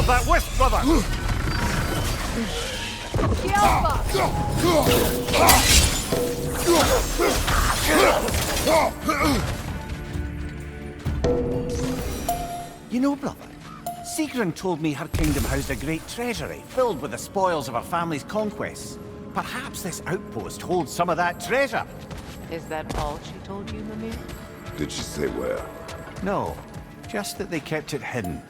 of that wisp, brother! You know, brother, Sigrun told me her kingdom housed a great treasury filled with the spoils of her family's conquests. Perhaps this outpost holds some of that treasure. Is that all she told you, Mimir? Did she say where? No, just that they kept it hidden.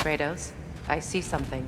Kratos, I see something.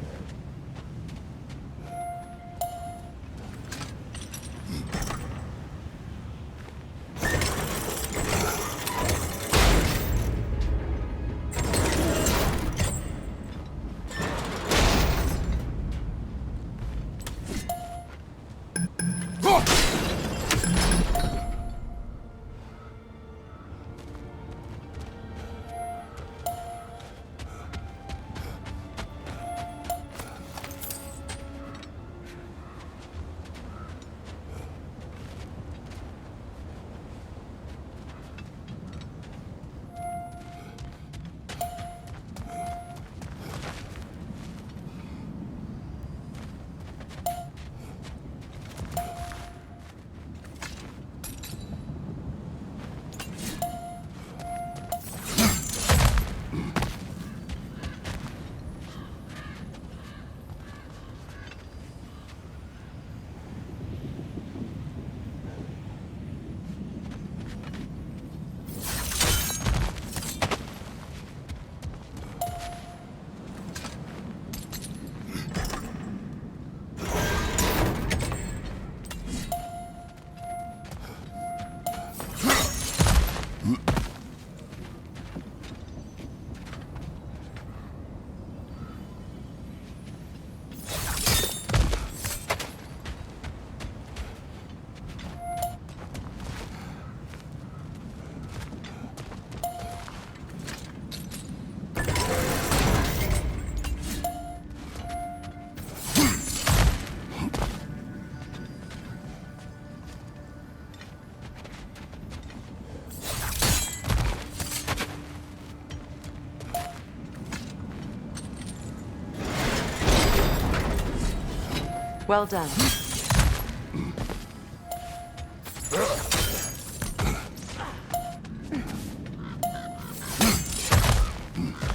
Well done.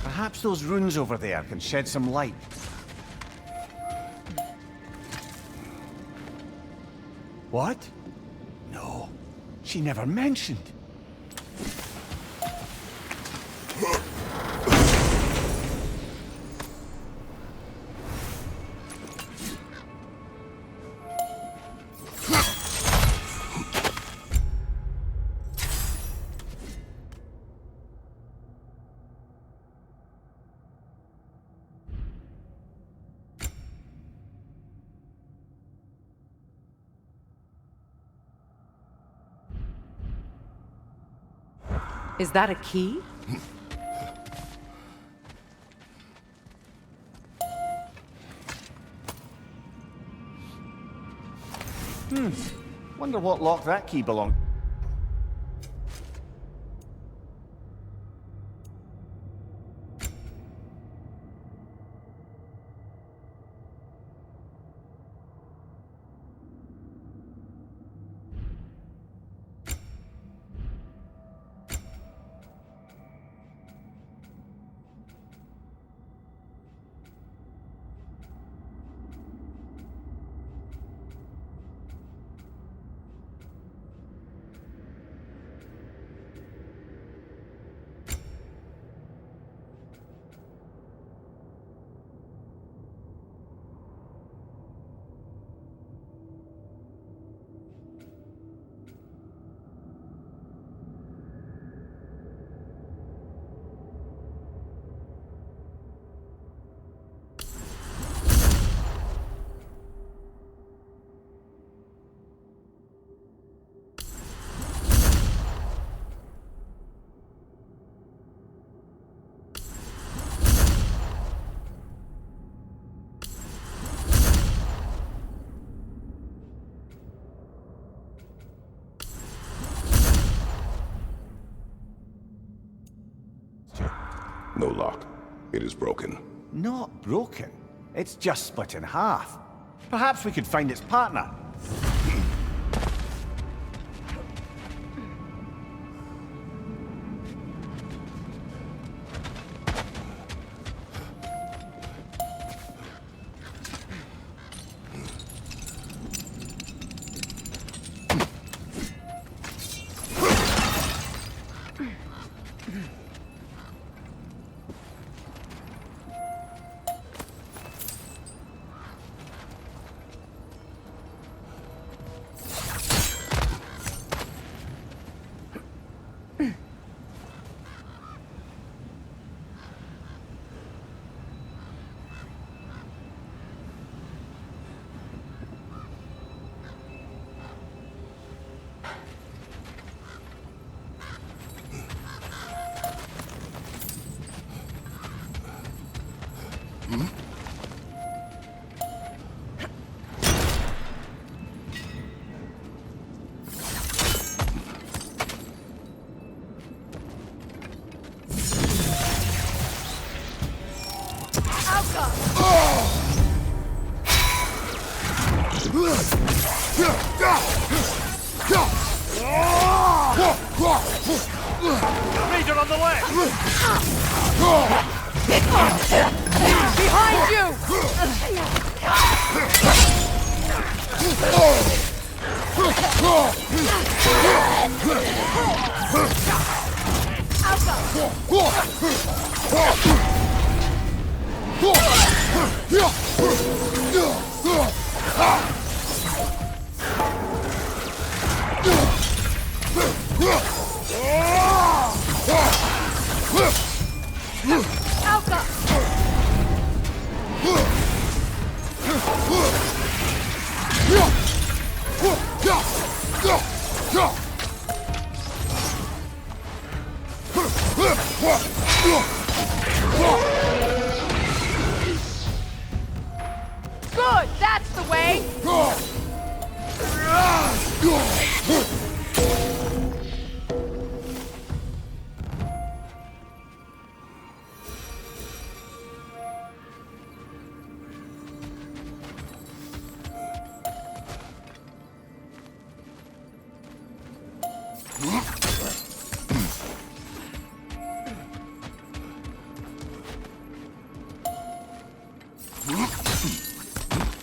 Perhaps those runes over there can shed some light. What? No, she never mentioned. Is that a key? Wonder what lock that key belonged. No lock. It is broken. Not broken. It's just split in half. Perhaps we could find its partner. Raider on the left! Behind you! Good, that's the way!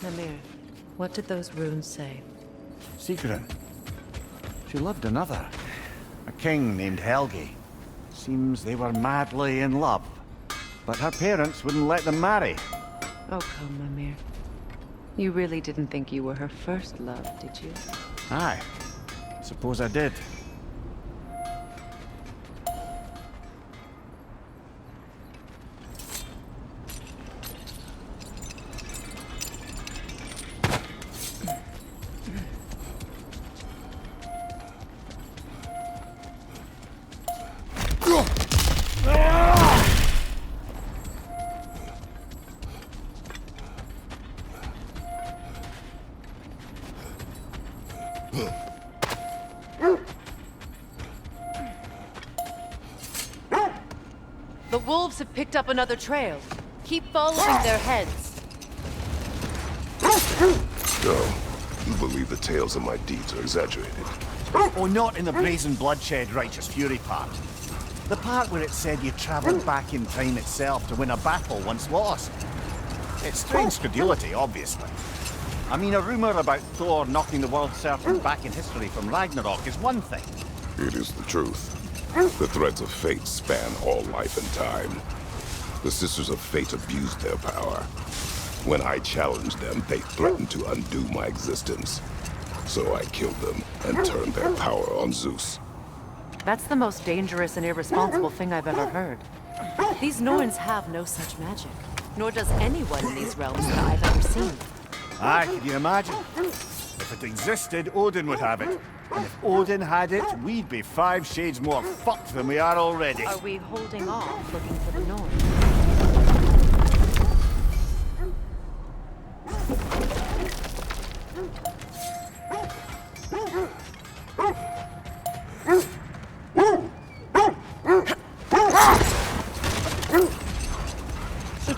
Namir, what did those runes say? Secret. She loved another. A king named Helgi. Seems they were madly in love. But her parents wouldn't let them marry. Oh, come, Namir. You really didn't think you were her first love, did you? Aye. Suppose I did. The wolves have picked up another trail. Keep following their heads. So, you believe the tales of my deeds are exaggerated? Oh, not in the brazen bloodshed righteous fury part. The part where it said you travelled back in time itself to win a battle once lost. It's strange credulity, obviously. I mean, a rumour about Thor knocking the world serpent back in history from Ragnarok is one thing. It is the truth. The threads of fate span all life and time. The Sisters of Fate abused their power. When I challenged them, they threatened to undo my existence. So I killed them and turned their power on Zeus. That's the most dangerous and irresponsible thing I've ever heard. These Norns have no such magic, nor does anyone in these realms that I've ever seen. Aye, can you imagine? If it existed, Odin would have it. And if Odin had it, we'd be 5 shades more fucked than we are already. Are we holding off looking for the Norns?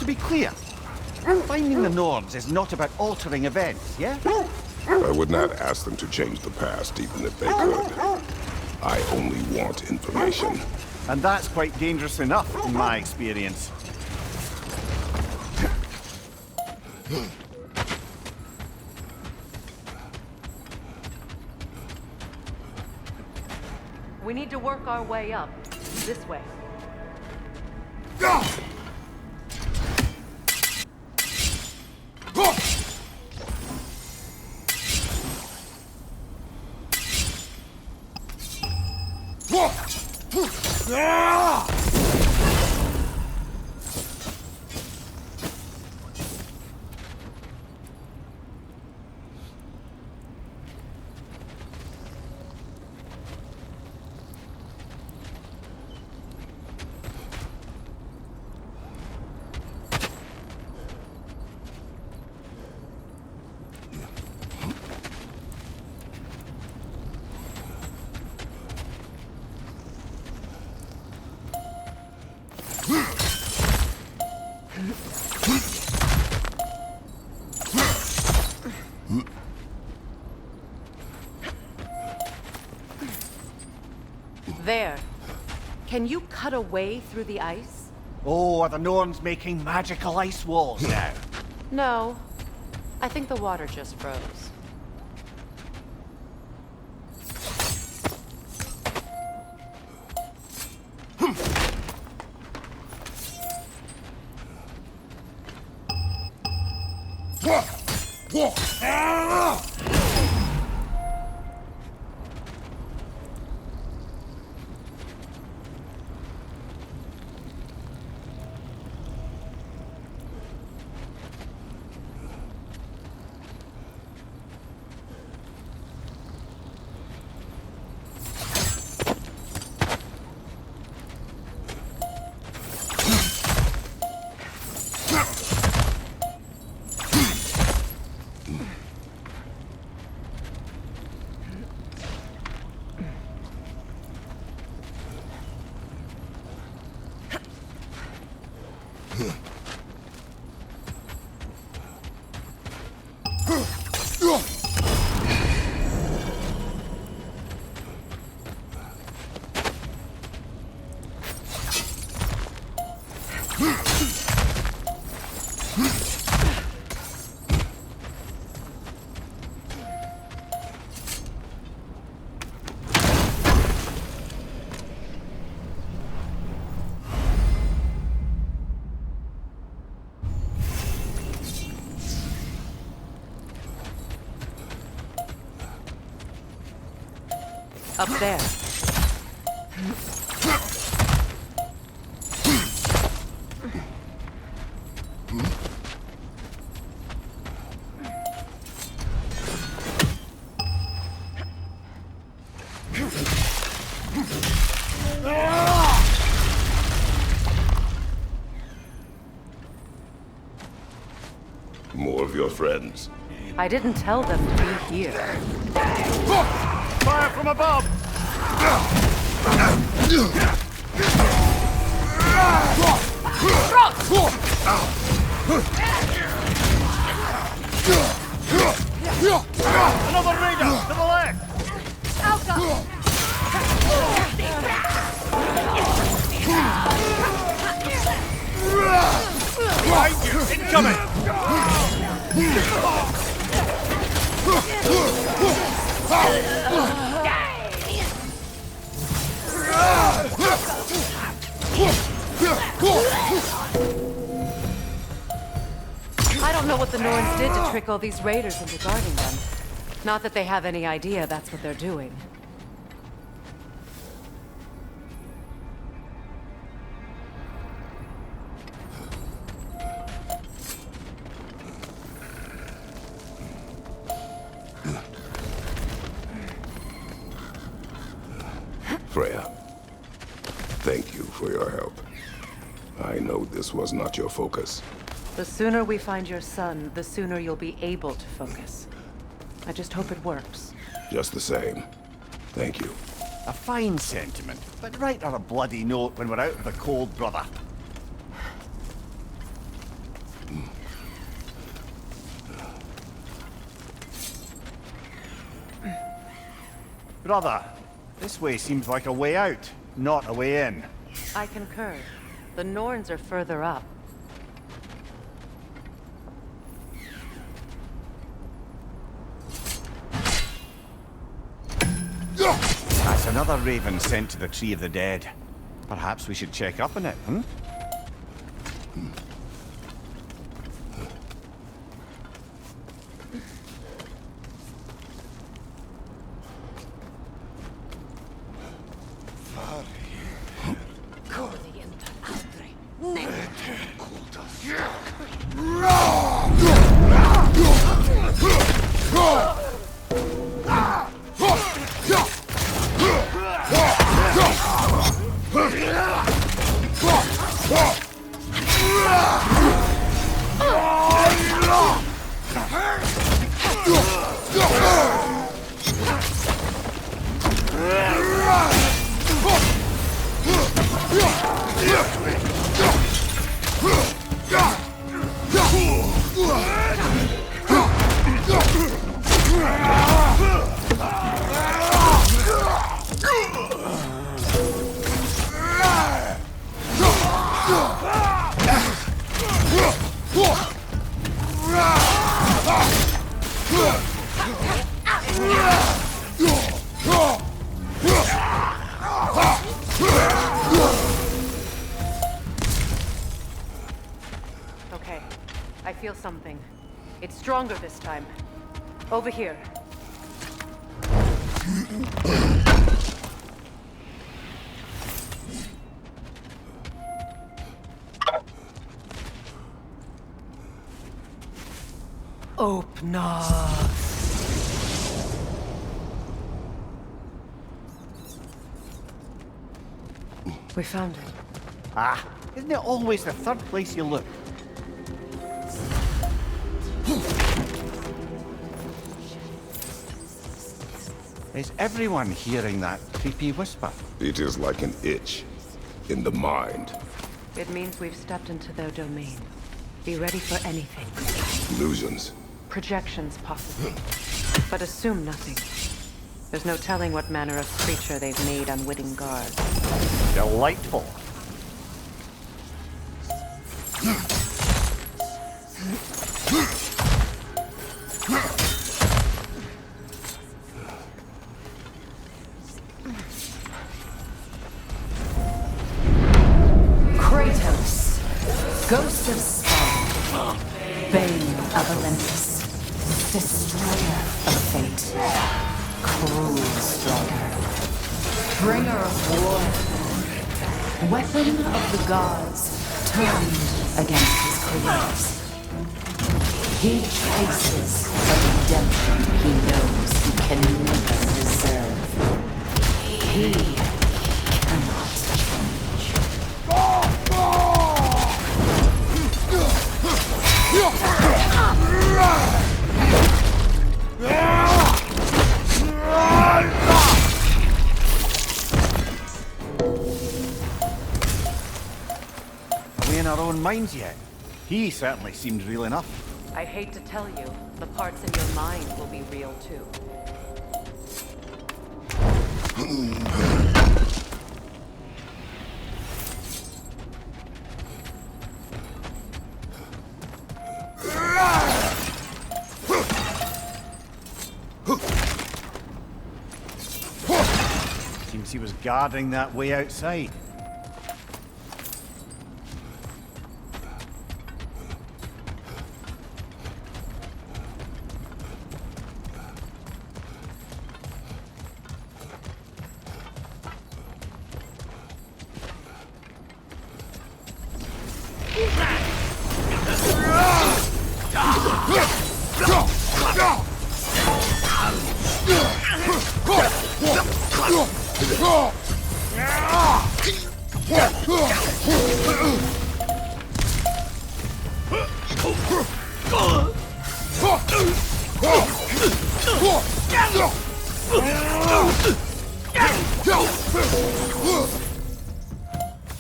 be clear, finding the Norns is not about altering events, yeah? I would not ask them to change the past, even if they could. I only want information. And that's quite dangerous enough, in my experience. We need to work our way up. This way. There. Can you cut a way through the ice? Oh, are the Norns making magical ice walls now? No. I think the water just froze. Up there. More of your friends. I didn't tell them to be here. Fire from above! Another raider to the left! Behind you! Incoming! I don't know what the Norns did to trick all these raiders into guarding them. Not that they have any idea that's what they're doing. Freya, thank you for your help. I know this was not your focus. The sooner we find your son, the sooner you'll be able to focus. I just hope it works. Just the same. Thank you. A fine sentiment, but write her a bloody note when we're out of the cold, brother. Brother, this way seems like a way out, not a way in. I concur. The Norns are further up. That's another raven sent to the Tree of the Dead. Perhaps we should check up on it, hmm? Okay, I feel something. It's stronger this time. Over here. Open up. We found it. Ah, isn't it always the third place you look? Is everyone hearing that creepy whisper? It is like an itch in the mind. It means we've stepped into their domain. Be ready for anything. Illusions. Projections, possibly. But assume nothing. There's no telling what manner of creature they've made unwitting guard. Delightful. Kratos, Ghost of Spawn, Bane of Olympus, Destroyer of Fate, Cruel Striker, Bringer of War, Weapon of the Gods, turned against his creators. He chases the redemption he knows he can never deserve. He cannot change. Are we in our own minds yet? He certainly seemed real enough. I hate to tell you, the parts in your mind will be real too. Seems he was guarding that way outside.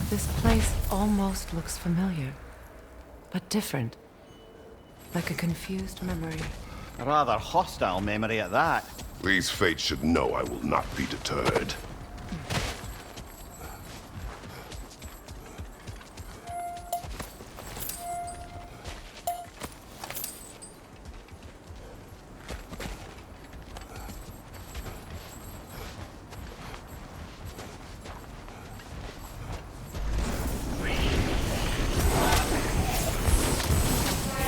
This place almost looks familiar, but different. Like a confused memory. A rather hostile memory at that. These fates should know I will not be deterred.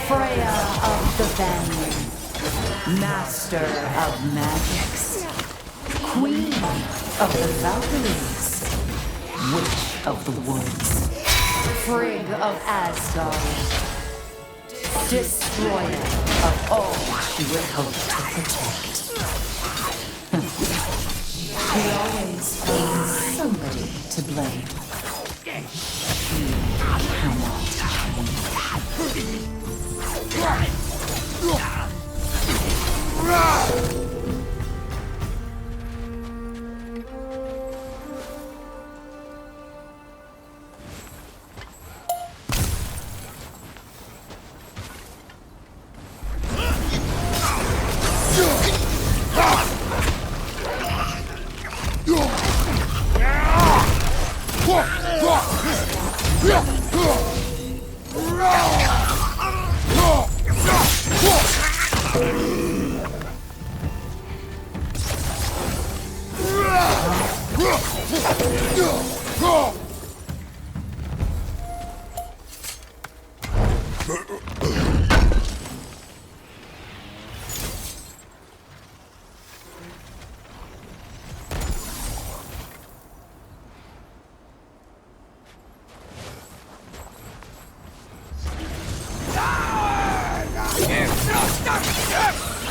Freya of the Vanguard, Master of Magics, Queen of the Valkyries, Witch of the Woods, Frigg of Asgard, Destroyer of all she would hope to protect. He always finds somebody to blame. She cannot change.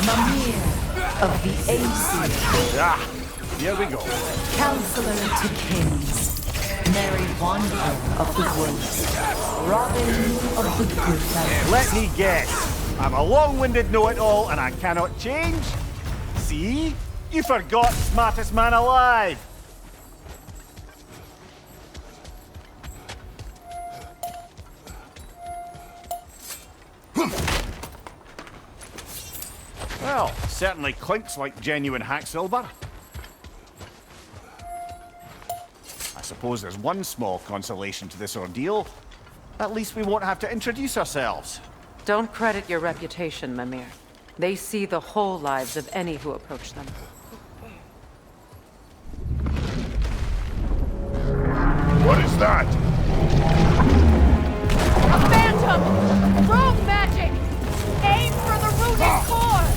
Mimir of the Aesir, Ah, here we go. Counselor to Kings, Merry Wanderer of the Woods, Robin of the Good Fellows. Let me guess. I'm a long-winded know-it-all and I cannot change? See? You forgot smartest man alive. Well, certainly clinks like genuine hack silver. I suppose there's one small consolation to this ordeal. At least we won't have to introduce ourselves. Don't credit your reputation, Mimir. They see the whole lives of any who approach them. What is that? A phantom! Rogue magic! Aim for the runic core!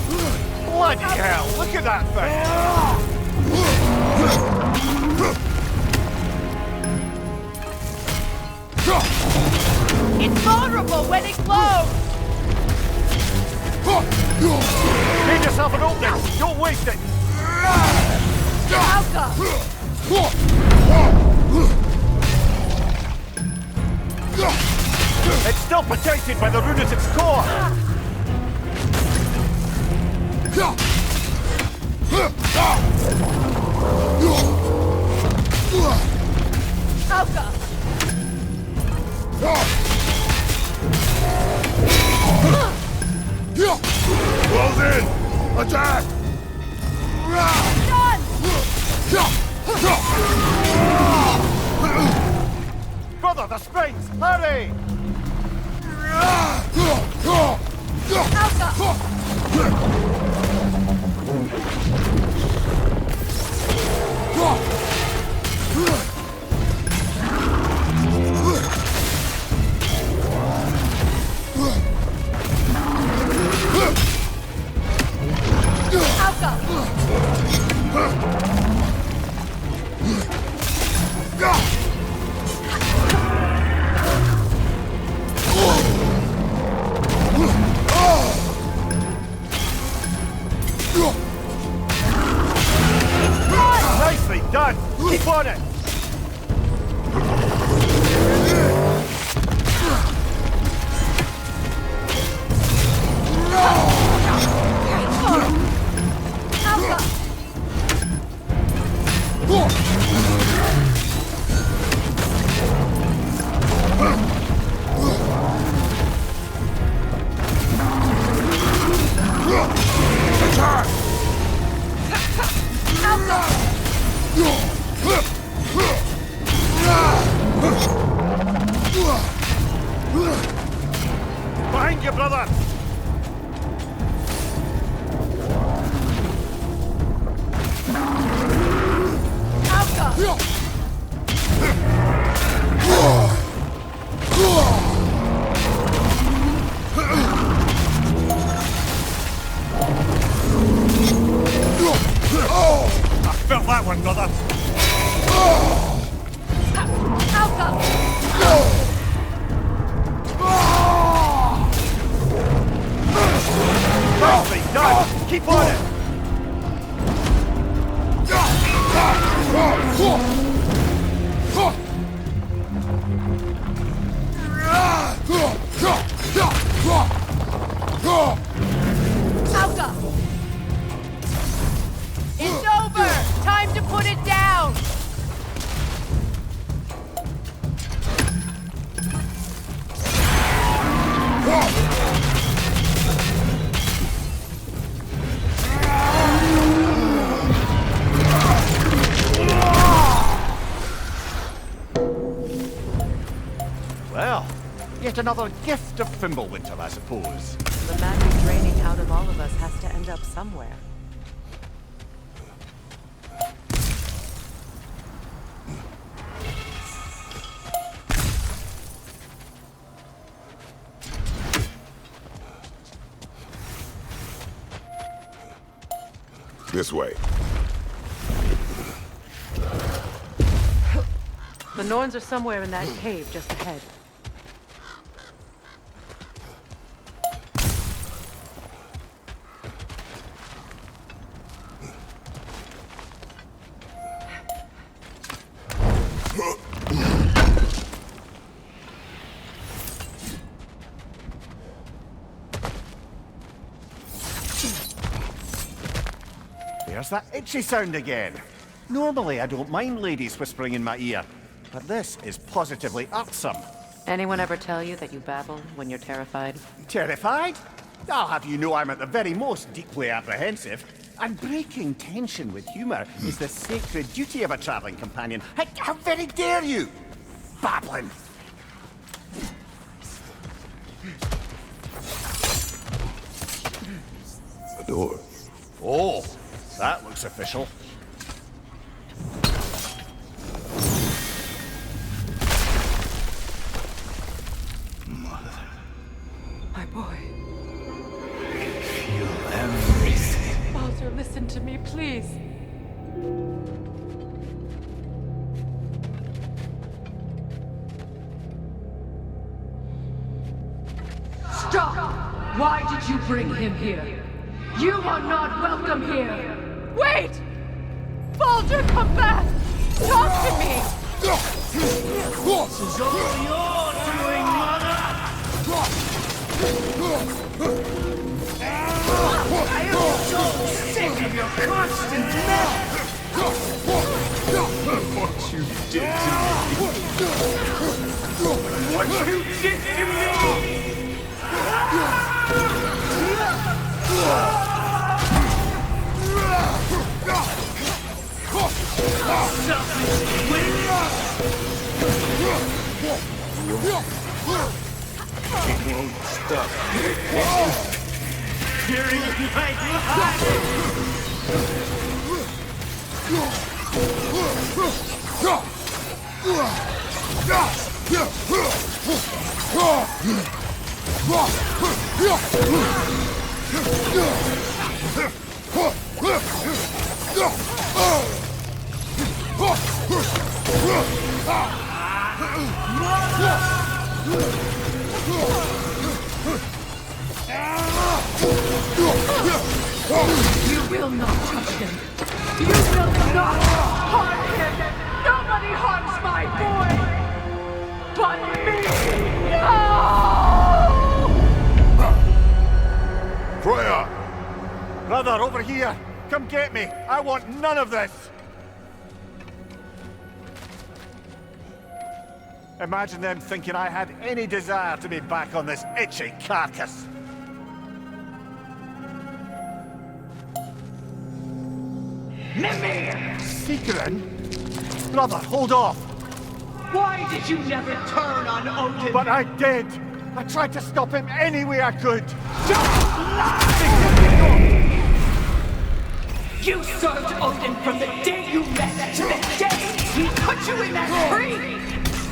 Bloody hell, look at that thing! It's vulnerable when it glows! Make yourself an opening, don't waste it! Alka! It's still protected by the rune at its core! Alka! Close in! Attack! Done! Brother, the springs! Hurry! Alka! Behind you, brother! I felt that one, brother. Nicely done. Keep on it. Alka! It's over! Time to put it down! Well, yet another gift of Fimbulwinter, I suppose. The magic draining out of all of us has to end up somewhere. This way. The Norns are somewhere in that cave just ahead. There's that itchy sound again. Normally, I don't mind ladies whispering in my ear, but this is positively irksome. Anyone ever tell you that you babble when you're terrified? Terrified? I'll have you know I'm at the very most deeply apprehensive. And breaking tension with humour is the sacred duty of a travelling companion. How very dare you? Babbling. A door. Oh, that looks official. My boy. Feel everything. Baldur, listen to me, please. Stop! Why did you bring him here? You are not welcome here! Wait! Baldur, come back! Talk to me! This is all your doing, mother! I am so sick of your constant mess! What you did to me! What you did to me! Selfish witch! It won't stop. Hearing my You will not touch him! You will not harm him! Nobody harms my boy! But me! No! Freya! Brother, over here! Come get me! I want none of this! Imagine them thinking I had any desire to be back on this itchy carcass. Mimir! Secret? Brother, hold off! Why did you never turn on Odin? But I did! I tried to stop him any way I could. You served Odin from the day you met to the day he put you in that tree!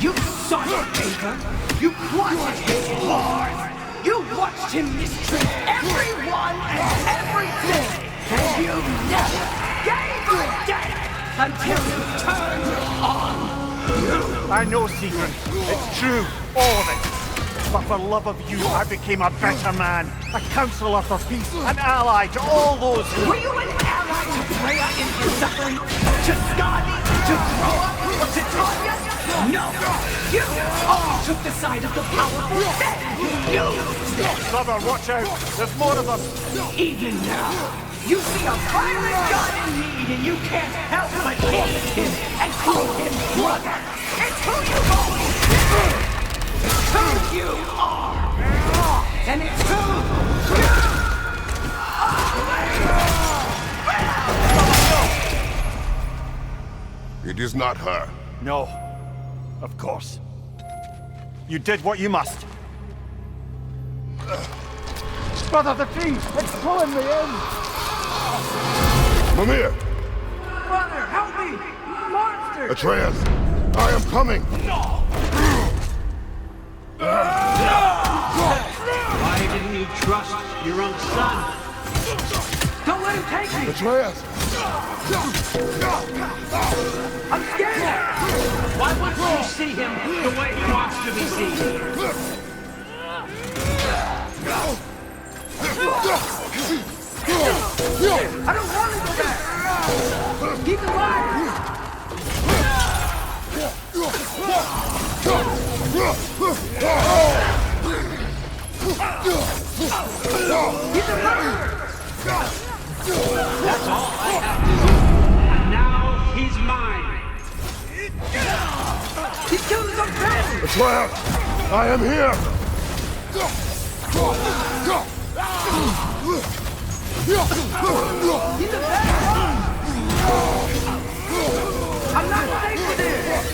You sought his favor, you plotted his wars, you watched him mistreat everyone and everything, and you never gave a damn until you turned on you! I know, Secret. It's true, all of it. But for love of you, I became a better man, a counselor for peace, an ally to all those who... Were you an ally to Freya in her suffering? To Skadi? To Groa? Or to Tanya? No! You all took the side of the powerful, then you used it! Brother, watch out! There's more of them! Even now, you see a violent god in need and you can't help but hate him and call him brother! It's who you've always been! It's who you are! And it's who you are! It is not her. No. Of course. You did what you must. Brother, the tree! It's pulling me in! Mimir! Brother, help me! Monster! Atreus! I am coming! Why didn't you trust your own son? Don't let him take me! Atreus! I'm scared! Why wouldn't you see him the way he wants to be seen? I don't want to go back! Keep it alive! He's a murderer! That's all I have to do. And now he's mine. He's killing some friends! Atreus! I am here! He's a bad one! I'm not safe with this!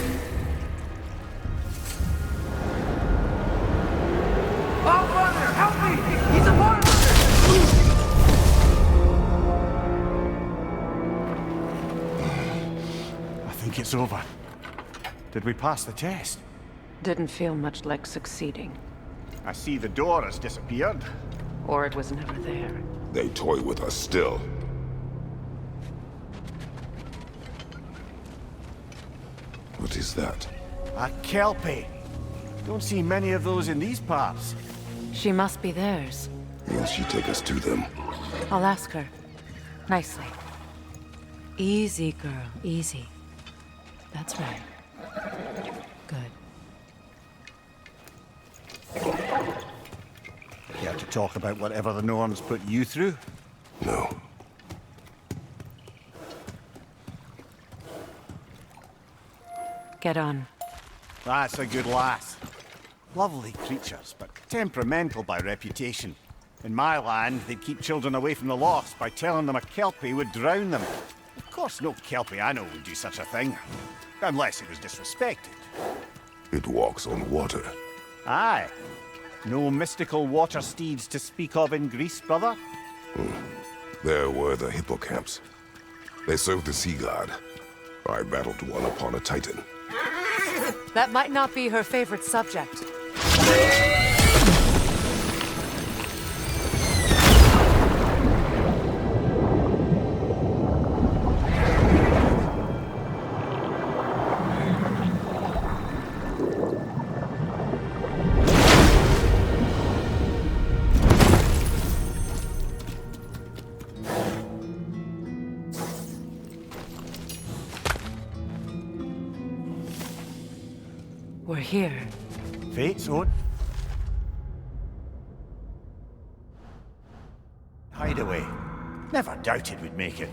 Oh, brother, help me! He's a monster! I think it's over. Did we pass the test? Didn't feel much like succeeding. I see the door has disappeared. Or it was never there. They toy with us still. What is that? A Kelpie. Don't see many of those in these parts. She must be theirs. Will she take us to them? I'll ask her. Nicely. Easy, girl. Easy. That's right. Good. Care to talk about whatever the Norns put you through? No. Get on. That's a good lass. Lovely creatures, but temperamental by reputation. In my land, they'd keep children away from the lost by telling them a Kelpie would drown them. Of course, no Kelpie I know would do such a thing. Unless it was disrespected. It walks on water. Aye. No mystical water steeds to speak of in Greece, brother? There were the hippocamps. They served the sea god. I battled one upon a titan. That might not be her favorite subject. We're here. Fate's own. Hideaway. Never doubted we'd make it.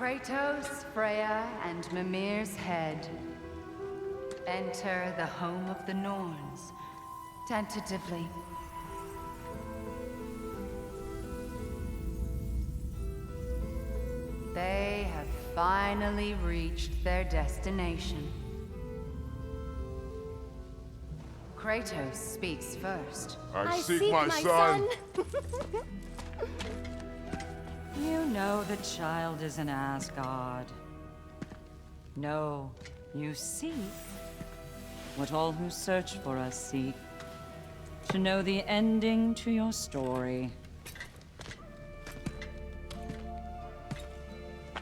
Kratos, Freya, and Mimir's head. Enter the home of the Norns, tentatively. They have finally reached their destination. Kratos speaks first. I seek my son. You know the child is an Asgard. No, you seek what all who search for us seek. To know the ending to your story.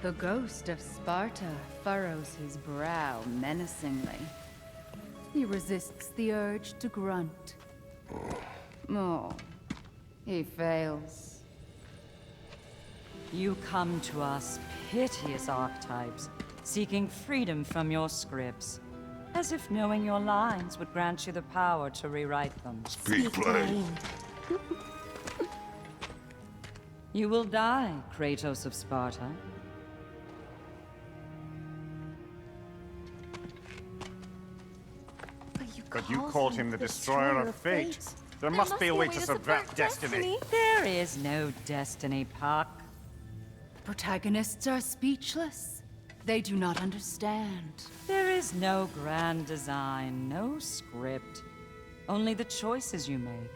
The ghost of Sparta furrows his brow menacingly. He resists the urge to grunt. Oh, he fails. You come to us, piteous archetypes, seeking freedom from your scripts. As if knowing your lines would grant you the power to rewrite them. Speak plain. You will die, Kratos of Sparta. But you called him the destroyer of fate. There must be a way to subvert destiny. There is no destiny, Puck. Protagonists are speechless. They do not understand. There is no grand design, no script. Only the choices you make.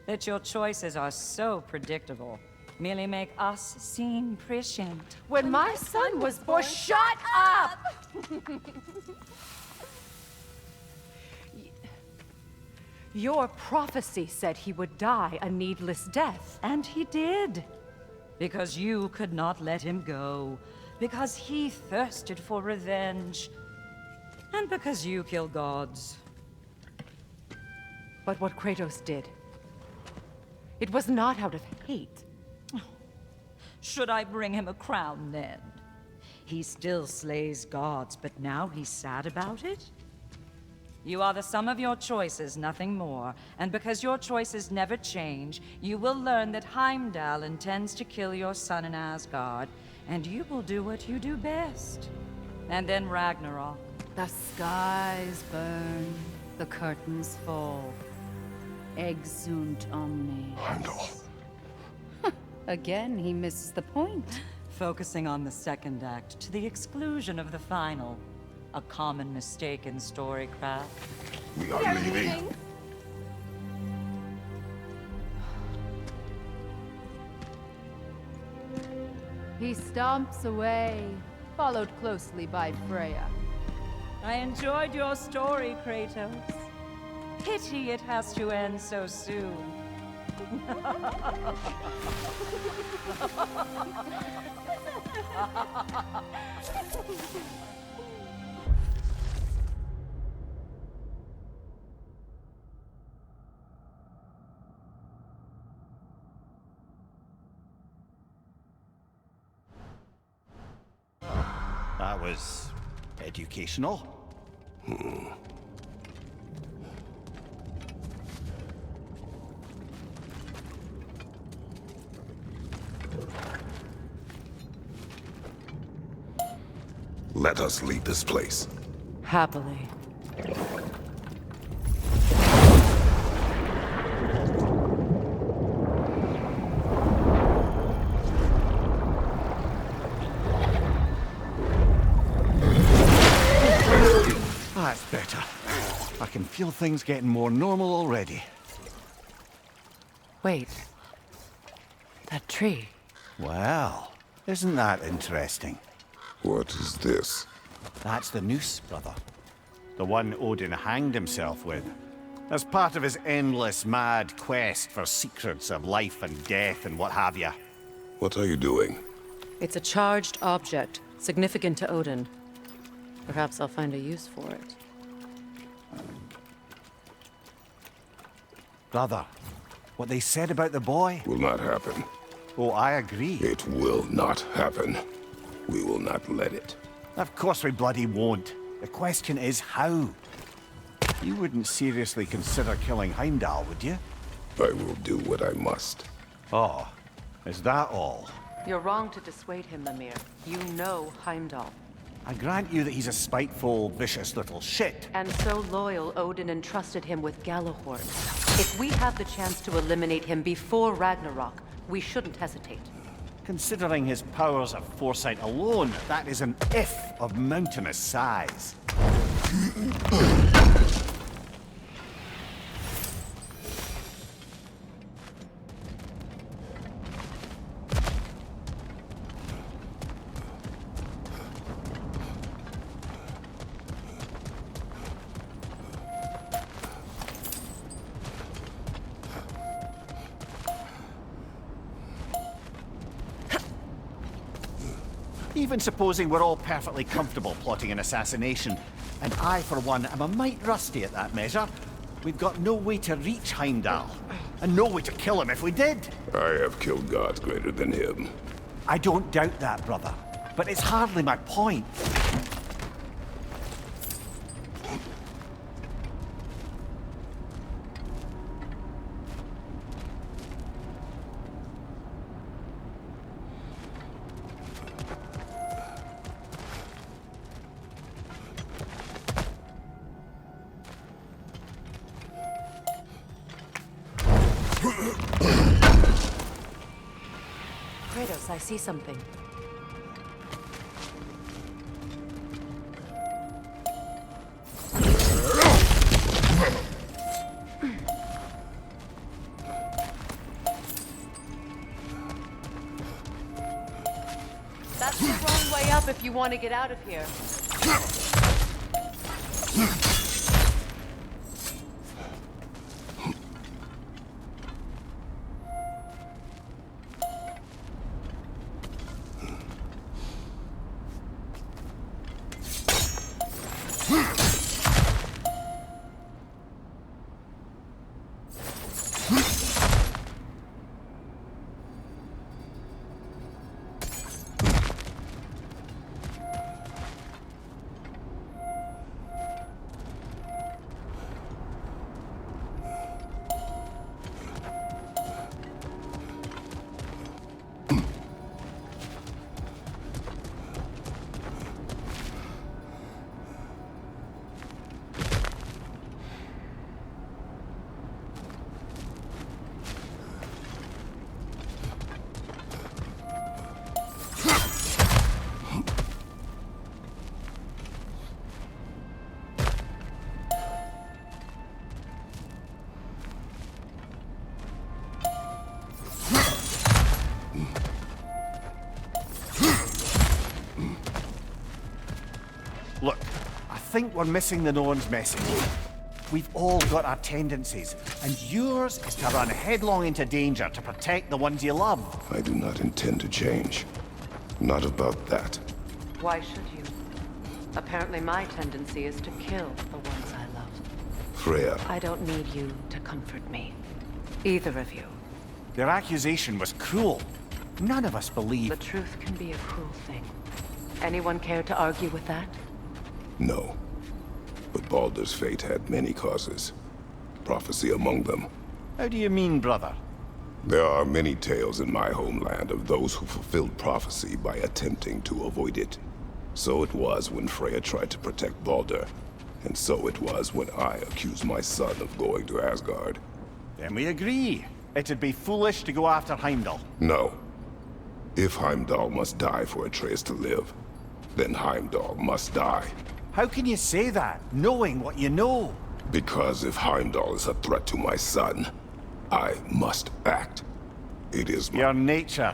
That your choices are so predictable merely make us seem prescient. When my son was born, shut up! Your prophecy said he would die a needless death. And he did. Because you could not let him go. Because he thirsted for revenge. And because you kill gods. But what Kratos did, it was not out of hate. Should I bring him a crown then? He still slays gods, but now he's sad about it? You are the sum of your choices, nothing more. And because your choices never change, you will learn that Heimdall intends to kill your son in Asgard, and you will do what you do best. And then Ragnarok. The skies burn, the curtains fall. Exunt omnes. Heimdall. Again, he misses the point. Focusing on the second act to the exclusion of the final. A common mistake in storycraft. We are leaving. He stomps away, followed closely by Freya. I enjoyed your story, Kratos. Pity it has to end so soon. That was educational. Let us leave this place. Happily. That's better. I can feel things getting more normal already. Wait. That tree. Well, isn't that interesting? What is this? That's the noose, brother. The one Odin hanged himself with. As part of his endless, mad quest for secrets of life and death and what have you. What are you doing? It's a charged object, significant to Odin. Perhaps I'll find a use for it. Brother, what they said about the boy? Will not happen. Oh, I agree. It will not happen. We will not let it. Of course we bloody won't. The question is how? You wouldn't seriously consider killing Heimdall, would you? I will do what I must. Oh, is that all? You're wrong to dissuade him, Mimir. You know Heimdall. I grant you that he's a spiteful, vicious little shit. And so loyal, Odin entrusted him with Gjallarhorn. If we have the chance to eliminate him before Ragnarok, we shouldn't hesitate. Considering his powers of foresight alone, that is an if of mountainous size. Even supposing we're all perfectly comfortable plotting an assassination, and I, for one, am a mite rusty at that measure, we've got no way to reach Heimdall, and no way to kill him if we did. I have killed gods greater than him. I don't doubt that, brother, but it's hardly my point. Kratos, I see something. That's the wrong way up if you want to get out of here. Look, I think we're missing the Norn's message. We've all got our tendencies, and yours is to run headlong into danger to protect the ones you love. I do not intend to change. Not about that. Why should you? Apparently my tendency is to kill the ones I love. Freya, I don't need you to comfort me. Either of you. Their accusation was cruel. None of us believe. The truth can be a cruel thing. Anyone care to argue with that? no. But Baldur's fate had many causes. Prophecy among them. How do you mean, brother? There are many tales in my homeland of those who fulfilled prophecy by attempting to avoid it. So it was when Freya tried to protect Baldur. And so it was when I accused my son of going to Asgard. Then we agree. It'd be foolish to go after Heimdall. No. If Heimdall must die for Atreus to live, then Heimdall must die. How can you say that, knowing what you know? Because if Heimdall is a threat to my son, I must act. It is my... Your nature.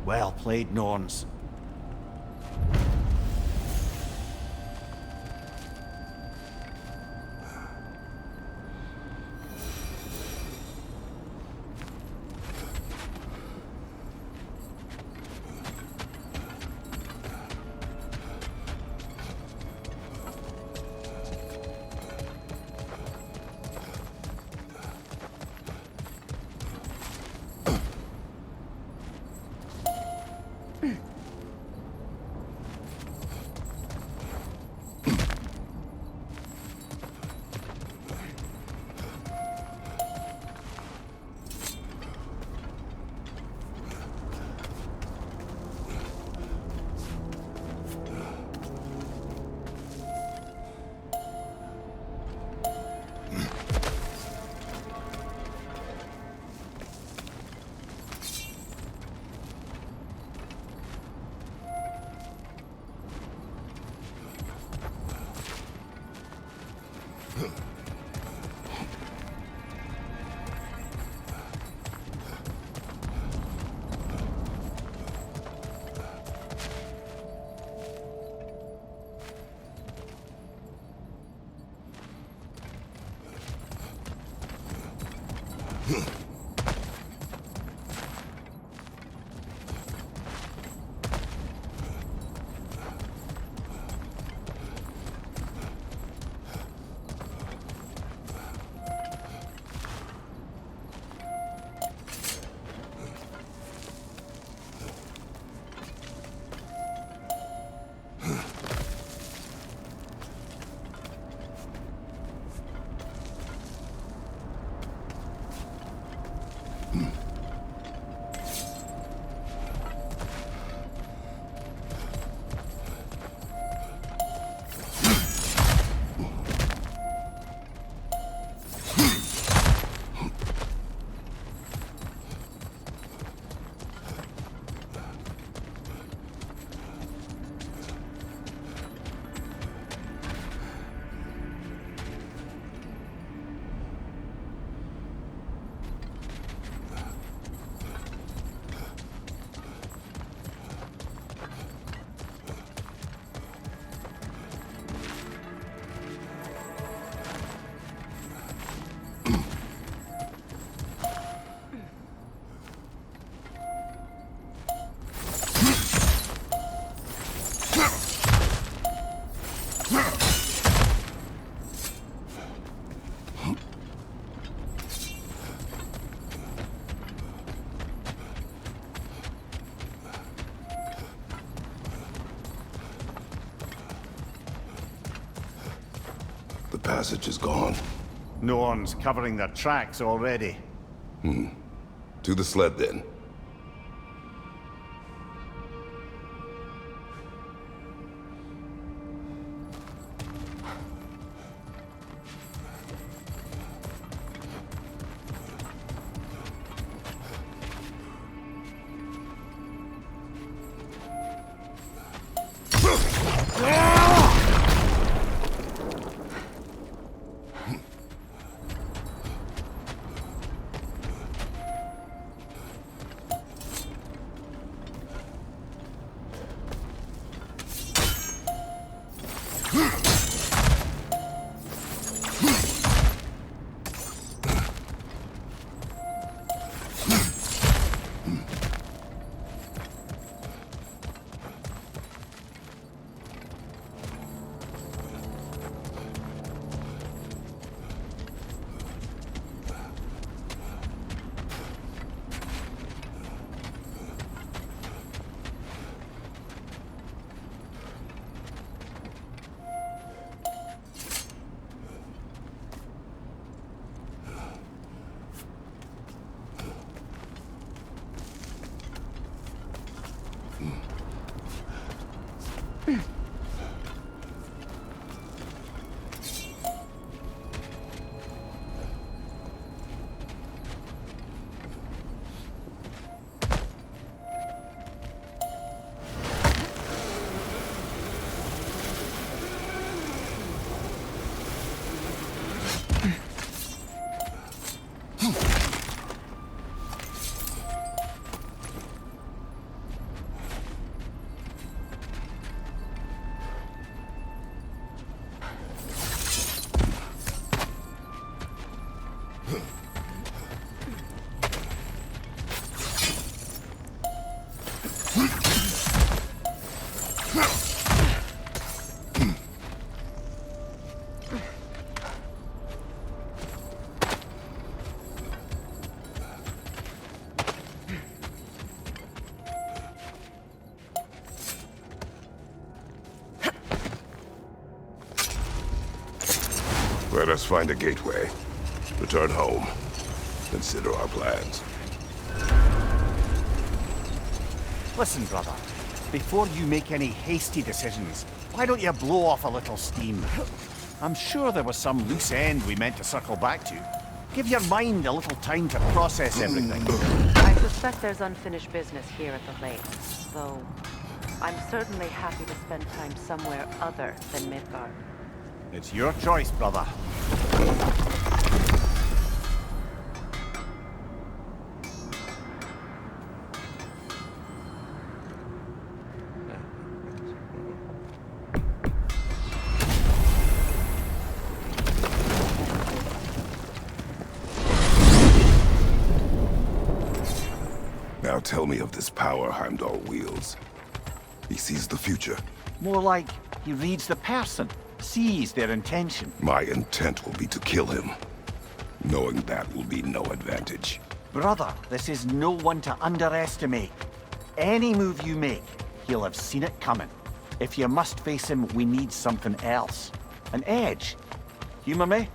Well played, Norns. The passage is gone. No one's covering their tracks already. To the sled, then. Let us find a gateway. Return home. Consider our plans. Listen, brother. Before you make any hasty decisions, why don't you blow off a little steam? I'm sure there was some loose end we meant to circle back to. Give your mind a little time to process everything. I suspect there's unfinished business here at the lake, though I'm certainly happy to spend time somewhere other than Midgard. It's your choice, brother. Now tell me of this power Heimdall wields. He sees the future. More like he reads the person, sees their intention. My intent will be to kill him. Knowing that will be no advantage. Brother, this is no one to underestimate. Any move you make, he'll have seen it coming. If you must face him, we need something else. An edge. Humor me?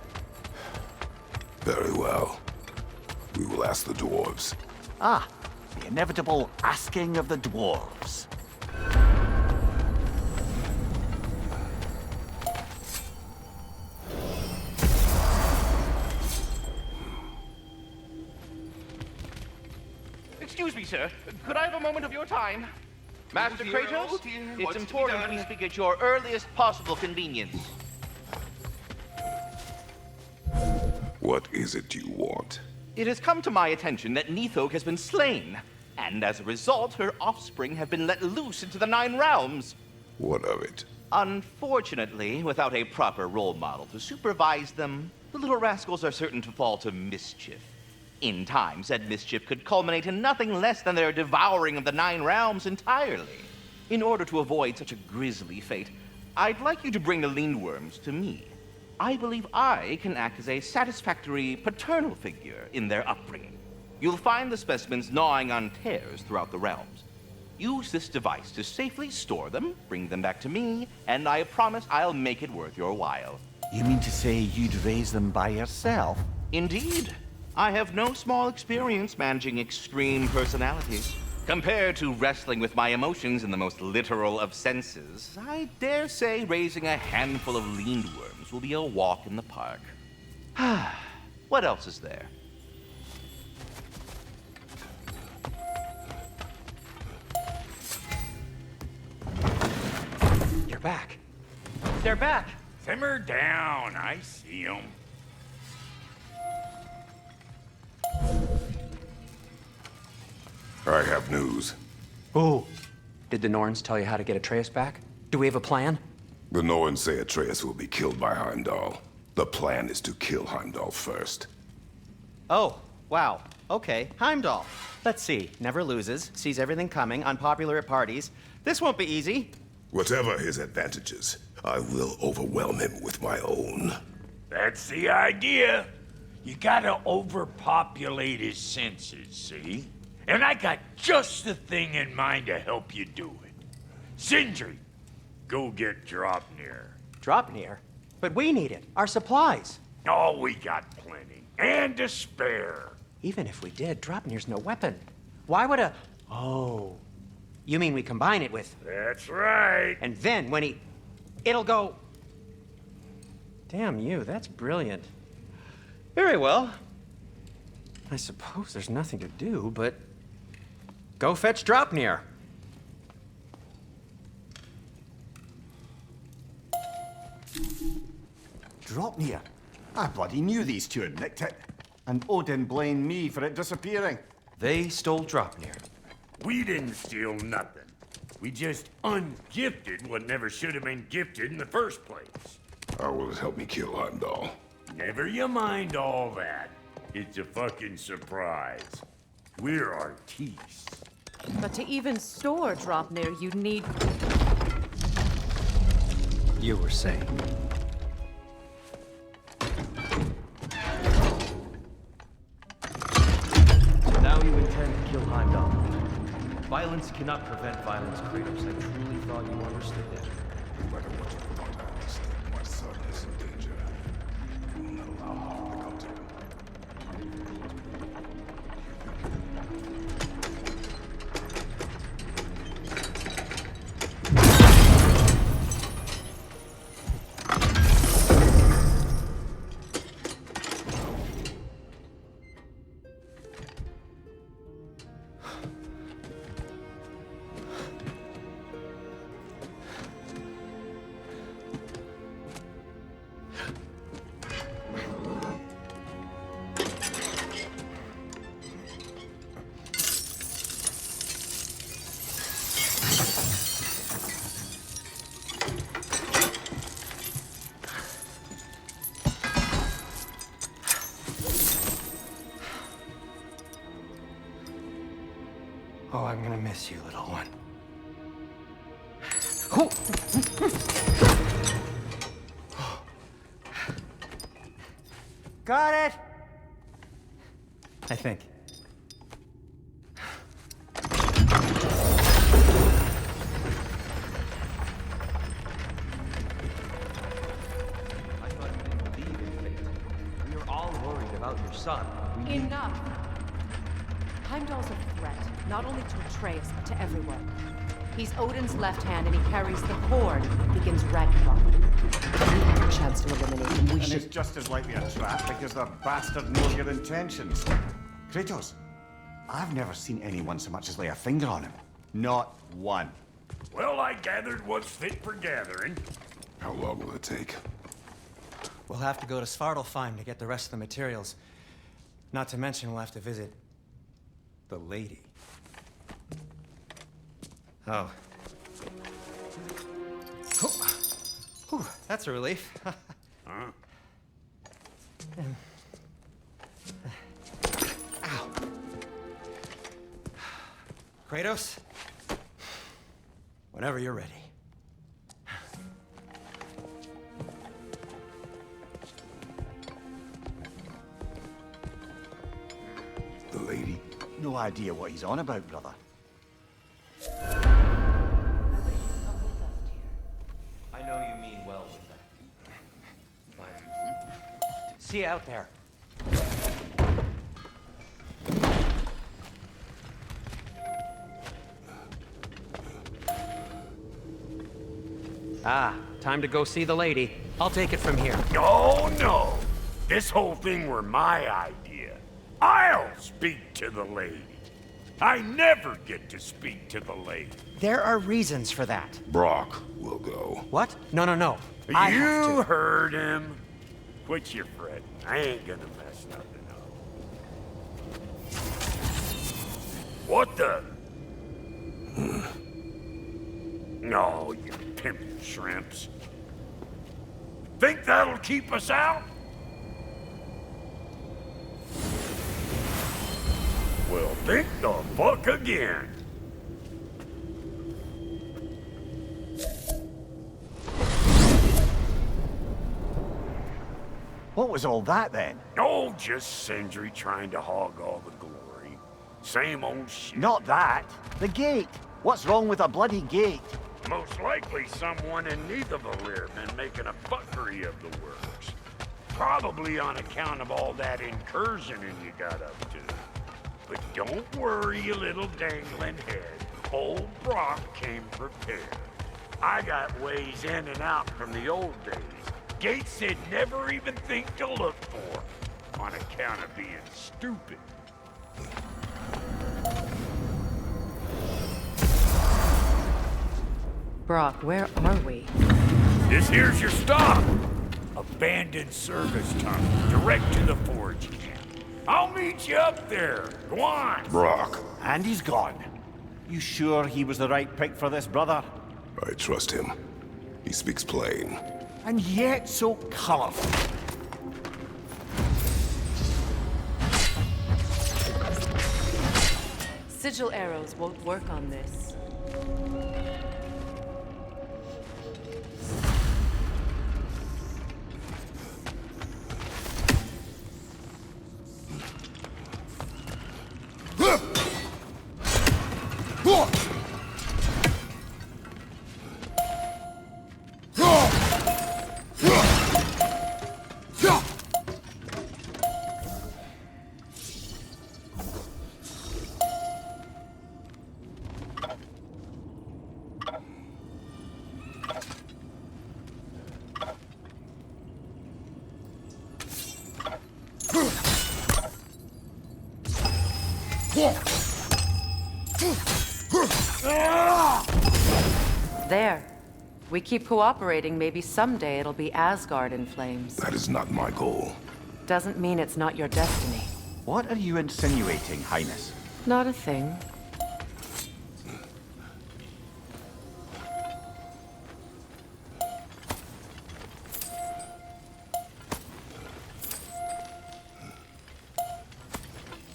Very well. We will ask the dwarves. Ah, the inevitable asking of the dwarves. Excuse me, sir. Could I have a moment of your time? Master Kratos, it's important we speak at your earliest possible convenience. What is it you want? It has come to my attention that Nithog has been slain, and as a result, her offspring have been let loose into the Nine Realms. What of it? Unfortunately, without a proper role model to supervise them, the little rascals are certain to fall to mischief. In time, said mischief could culminate in nothing less than their devouring of the Nine Realms entirely. In order to avoid such a grisly fate, I'd like you to bring the Lindworms to me. I believe I can act as a satisfactory paternal figure in their upbringing. You'll find the specimens gnawing on tears throughout the realms. Use this device to safely store them, bring them back to me, and I promise I'll make it worth your while. You mean to say you'd raise them by yourself? Indeed. I have no small experience managing extreme personalities. Compared to wrestling with my emotions in the most literal of senses, I dare say raising a handful of Lindworms will be a walk in the park. What else is there? You're back. They're back. Simmer down. I see them. I have news. Oh. Did the Norns tell you how to get Atreus back? Do we have a plan? The Norns say Atreus will be killed by Heimdall. The plan is to kill Heimdall first. Oh, wow. Okay, Heimdall. Let's see. Never loses, sees everything coming, unpopular at parties. This won't be easy. Whatever his advantages, I will overwhelm him with my own. That's the idea. You gotta overpopulate his senses, see? And I got just the thing in mind to help you do it. Sindri, go get Draupnir. Draupnir? But we need it. Our supplies. Oh, we got plenty. And to spare. Even if we did, Draupnir's no weapon. Why would a... Oh. You mean we combine it with... That's right. And then when he... It'll go... Damn you, that's brilliant. Very well. I suppose there's nothing to do, but... Go fetch Draupnir. Draupnir? I bloody knew these two had nicked it. And Odin blamed me for it disappearing. They stole Draupnir. We didn't steal nothing. We just ungifted what never should have been gifted in the first place. How will it help me kill Heimdall? Never you mind all that. It's a fucking surprise. We're artistes. But to even store Draupnir, you'd need... You were saying. Now you intend to kill Heimdall. Violence cannot prevent violence, Kratos. I truly thought you understood that. No matter what you thought, I understood. My son is in danger. Oh, I'm gonna miss you, little one. Got it! I think. Your son. Enough! Heimdall's a threat, not only to Atreus, but to everyone. He's Odin's left hand, and he carries the cord that begins Ragnarok. If we have a chance to eliminate him, we And should... it's just as likely a trap because the bastard knows your intentions. Kratos, I've never seen anyone so much as lay a finger on him. Not one. Well, I gathered what's fit for gathering. How long will it take? We'll have to go to Svartalfheim to get the rest of the materials. Not to mention we'll have to visit the lady. Oh. Whew, that's a relief. Huh? Ow. Kratos? Whenever you're ready. The lady? No idea what he's on about, brother. I know you mean well with that. But... See you out there. Ah, time to go see the lady. I'll take it from here. Oh, no. This whole thing were my idea. I'll speak to the lady. I never get to speak to the lady. There are reasons for that. Brock will go. What? No, no, no. I have You to. heard him. Quit your fretting. I ain't gonna mess nothing up. What the? No, you pimp shrimps. Think that'll keep us out? Well, think the fuck again. What was all that then? Oh, just Sindri trying to hog all the glory. Same old shit. Not that. The gate. What's wrong with a bloody gate? Most likely someone in Nidavellir been making a fuckery of the works. Probably on account of all that incursioning you got up to. But don't worry, you little dangling head. Old Brock came prepared. I got ways in and out from the old days. Gates they'd never even think to look for, on account of being stupid. Brock, where are we? This here's your stop. Abandoned service tunnel, direct to the forge camp. I'll meet you up there. Go on. Brock. And he's gone. You sure he was the right pick for this, brother? I trust him. He speaks plain. And yet so colorful. Sigil arrows won't work on this. There. We keep cooperating, maybe someday it'll be Asgard in flames. That is not my goal. Doesn't mean it's not your destiny. What are you insinuating, Highness? Not a thing.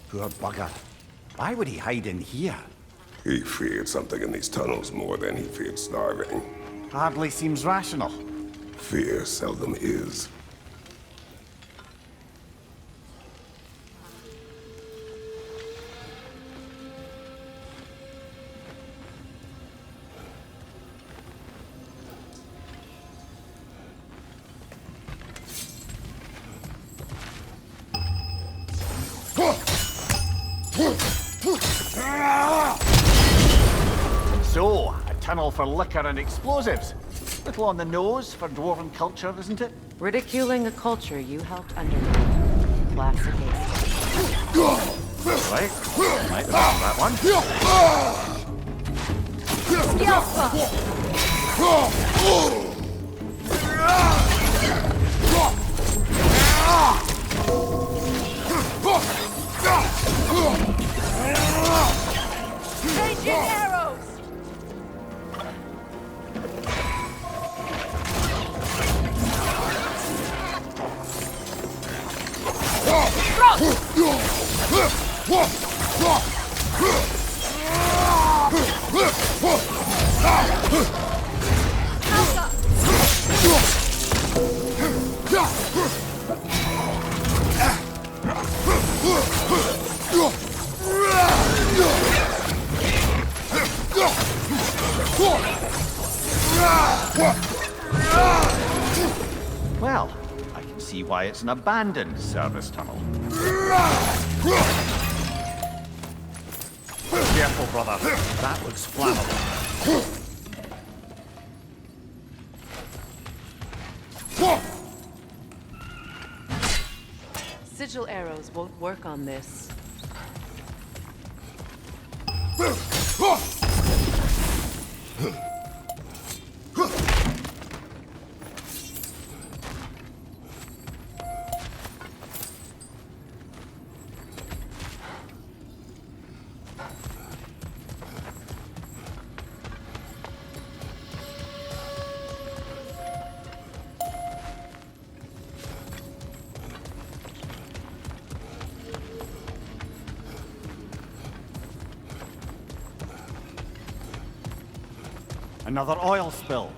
Poor bugger. Why would he hide in here? He feared something in these tunnels more than he feared starving. Hardly seems rational. Fear seldom is. So, a tunnel for liquor and explosives. Little on the nose for dwarven culture, isn't it? Ridiculing a culture you helped undermine. Classic ace. Right. Might have that one. Changing arrows! Well, I can see why it's an abandoned service tunnel. Careful, brother. That looks flammable. Sigil arrows won't work on this. Another oil spill.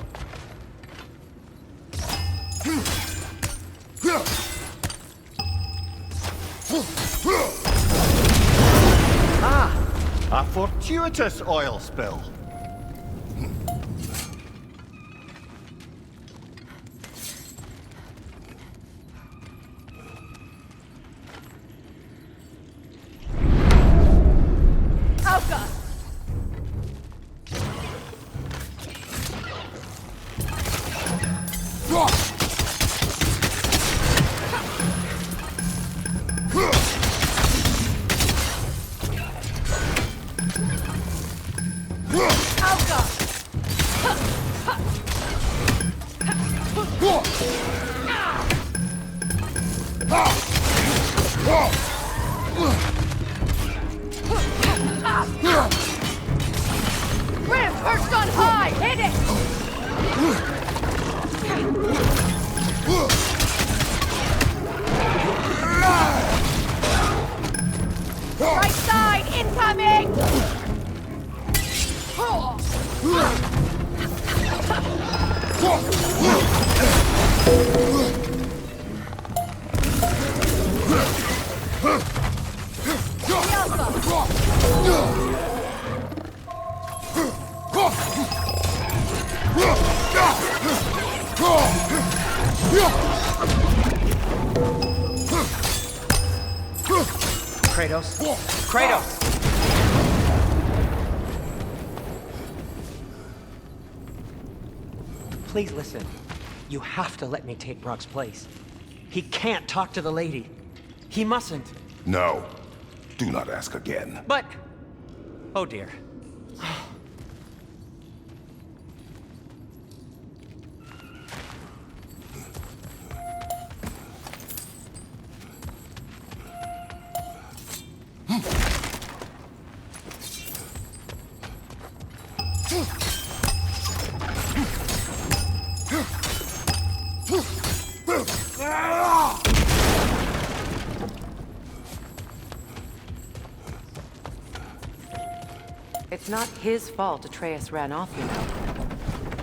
Ah! A fortuitous oil spill. Rim, perched on high! Hit it! Right side, incoming! Kratos! Kratos! Please listen. You have to let me take Brock's place. He can't talk to the lady. He mustn't. No. Do not ask again. But... Oh dear. It's not his fault Atreus ran off, you know.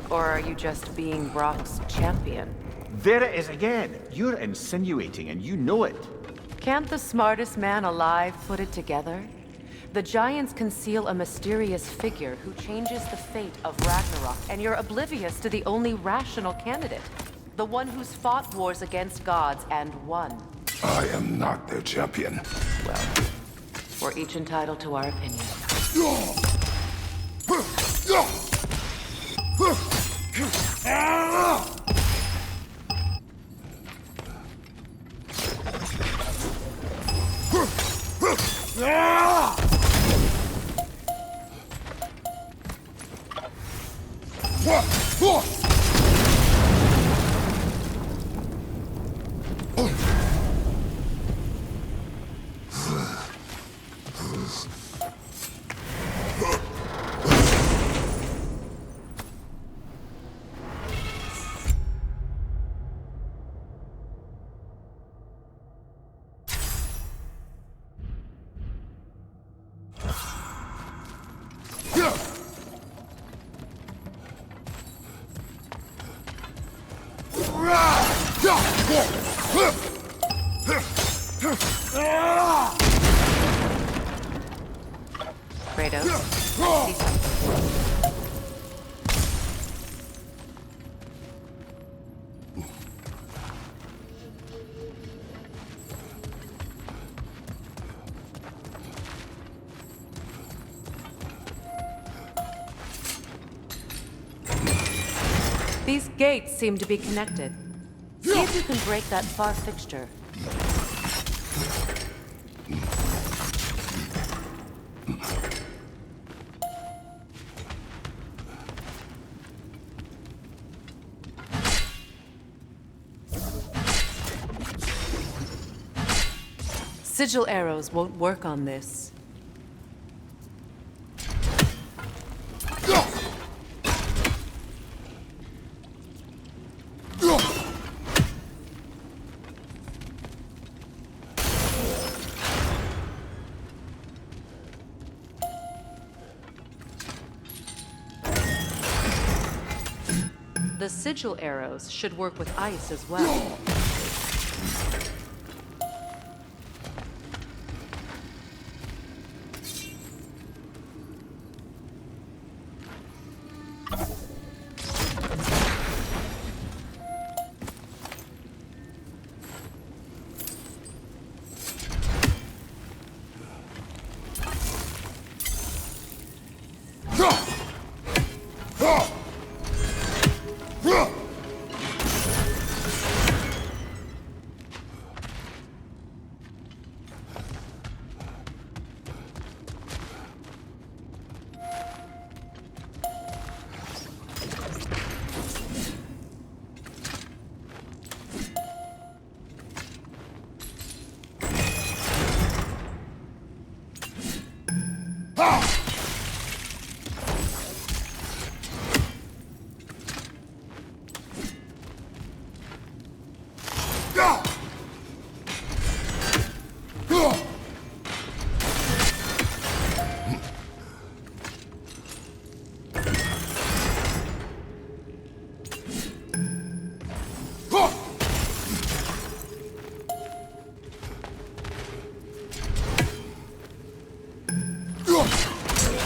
Or are you just being Brock's champion? There it is again. You're insinuating and you know it. Can't the smartest man alive put it together? The Giants conceal a mysterious figure who changes the fate of Ragnarok, and you're oblivious to the only rational candidate. The one who's fought wars against gods and won. I am not their champion. Well, we're each entitled to our opinion. Kratos, see something. These gates seem to be connected. See if you can break that far fixture. Sigil arrows won't work on this. The sigil arrows should work with ice as well.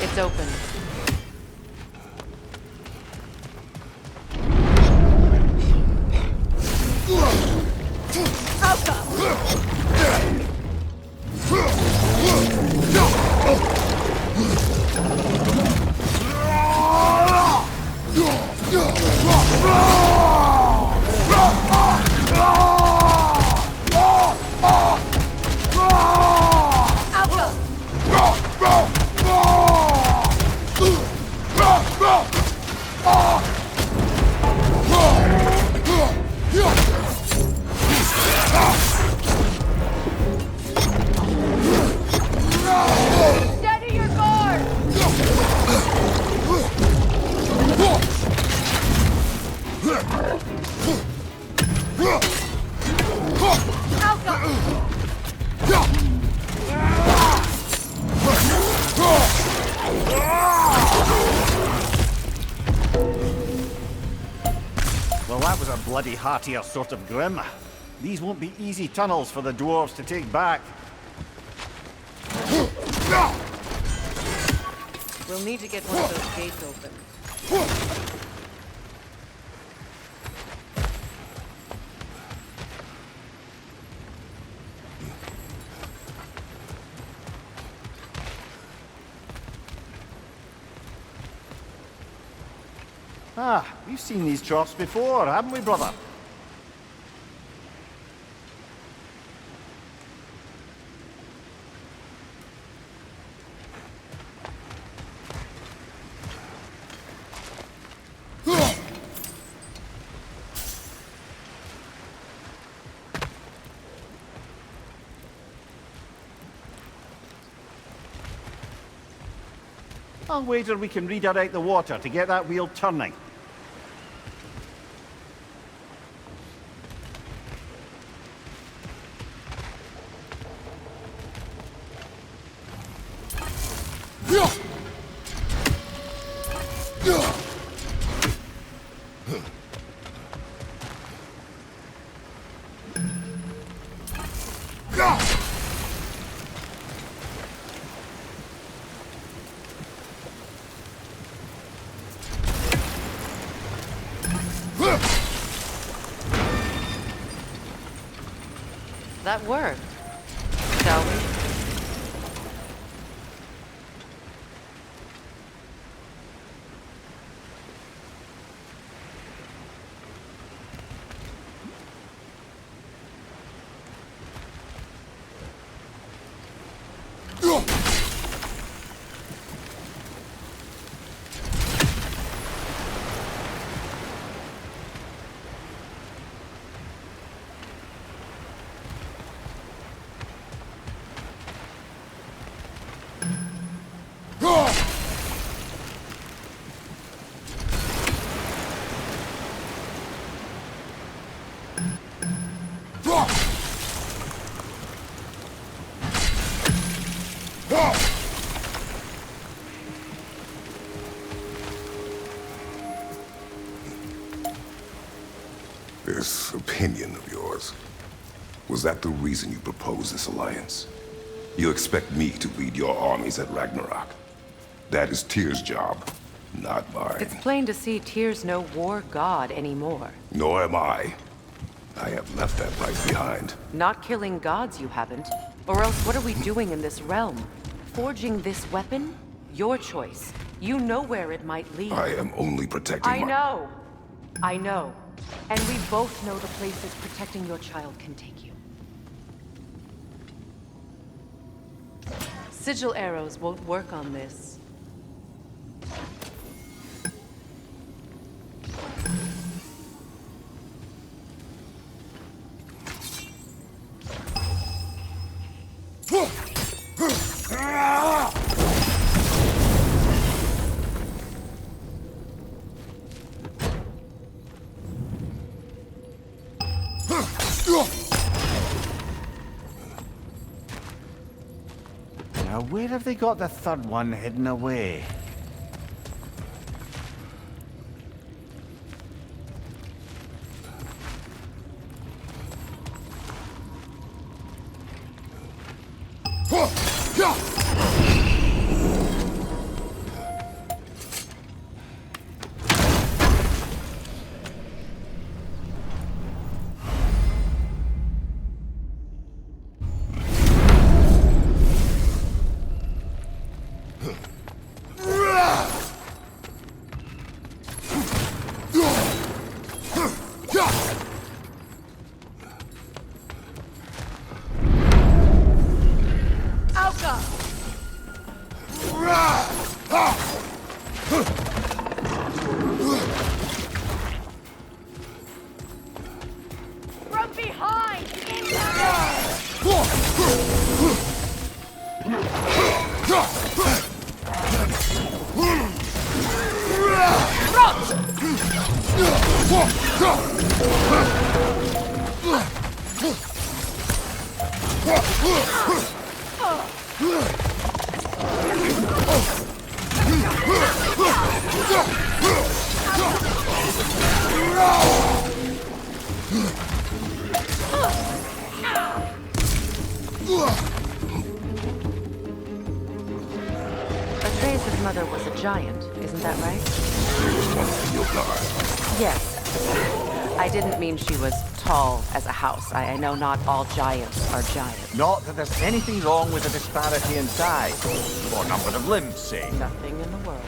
It's open. Steady your guard! Alpha! that was a bloody heartier sort of grim. These won't be easy tunnels for the dwarves to take back. We'll need to get one of those gates open. Ah, we've seen these troughs before, haven't we, brother? I'll wager we can redirect the water to get that wheel turning. That worked. Shall we? This opinion of yours, was that the reason you proposed this alliance? You expect me to lead your armies at Ragnarok? That is Tyr's job, not mine. It's plain to see Tyr's no war god anymore. Nor am I. I have left that life behind. Not killing gods, you haven't. Or else what are we doing in this realm? Forging this weapon? Your choice. You know where it might lead. I am only protecting I know. I know. And we both know the places protecting your child can take you. Sigil arrows won't work on this. Now, where have they got the third one hidden away? From behind! Atreus' mother was a giant, isn't that right? She was one of your guard. Yes. I didn't mean she was tall as a house. I know not all giants are giants. Not that there's anything wrong with the disparity in size, or number of limbs, say. Nothing in the world.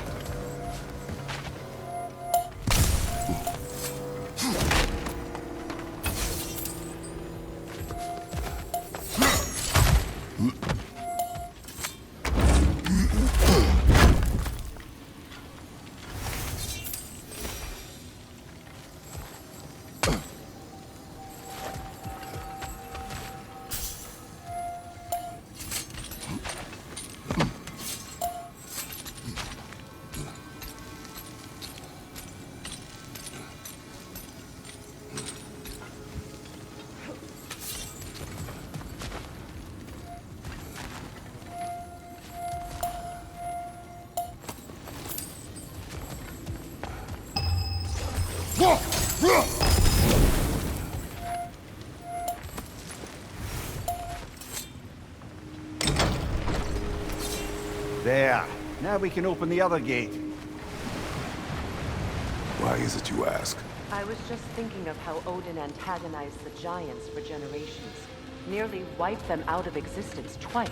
There. Now we can open the other gate. Why is it you ask? I was just thinking of how Odin antagonized the giants for generations. Nearly wiped them out of existence twice.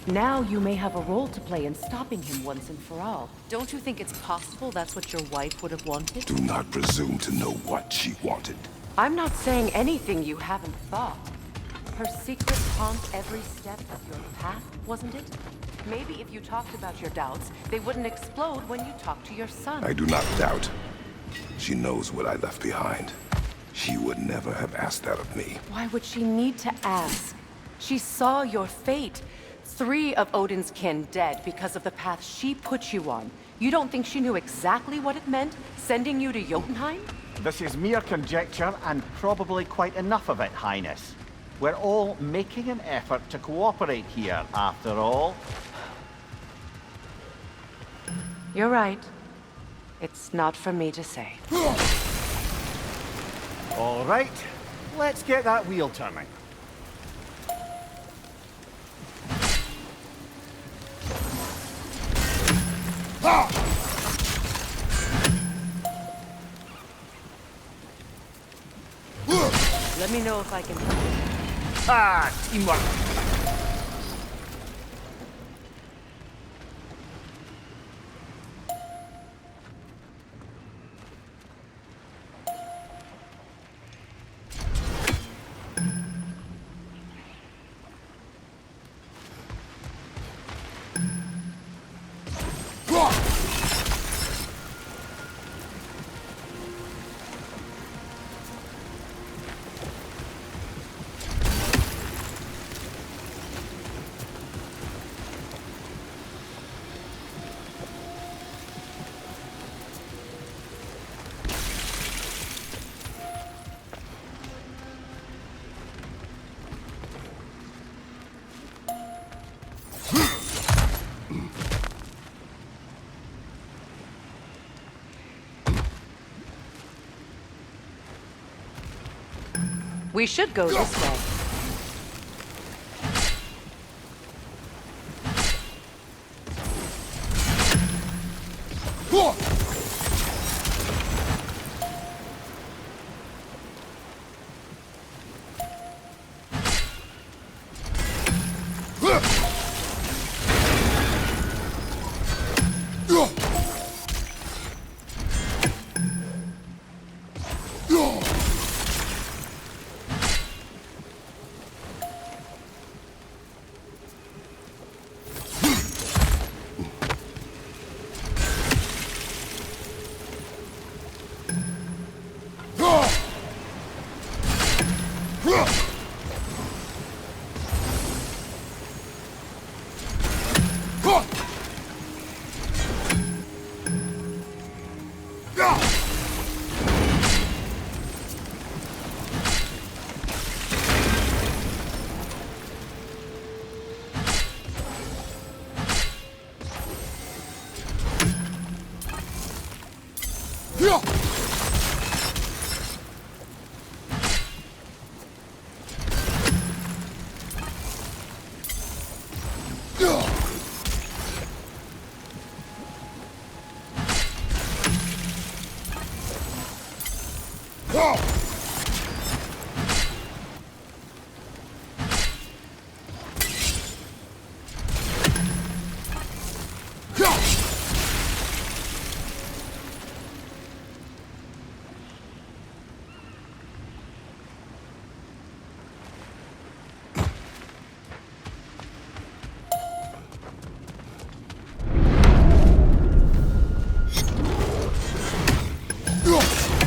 Now you may have a role to play in stopping him once and for all. Don't you think it's possible that's what your wife would have wanted? Do not presume to know what she wanted. I'm not saying anything you haven't thought. Her secret haunts every step of your path, wasn't it? Maybe if you talked about your doubts, they wouldn't explode when you talked to your son. I do not doubt. She knows what I left behind. She would never have asked that of me. Why would she need to ask? She saw your fate. 3 of Odin's kin dead because of the path she put you on. You don't think she knew exactly what it meant, sending you to Jotunheim? This is mere conjecture, and probably quite enough of it, Highness. We're all making an effort to cooperate here, after all. You're right. It's not for me to say. All right, let's get that wheel turning. Let me know if I can help you. Ah, teamwork. We should go this way.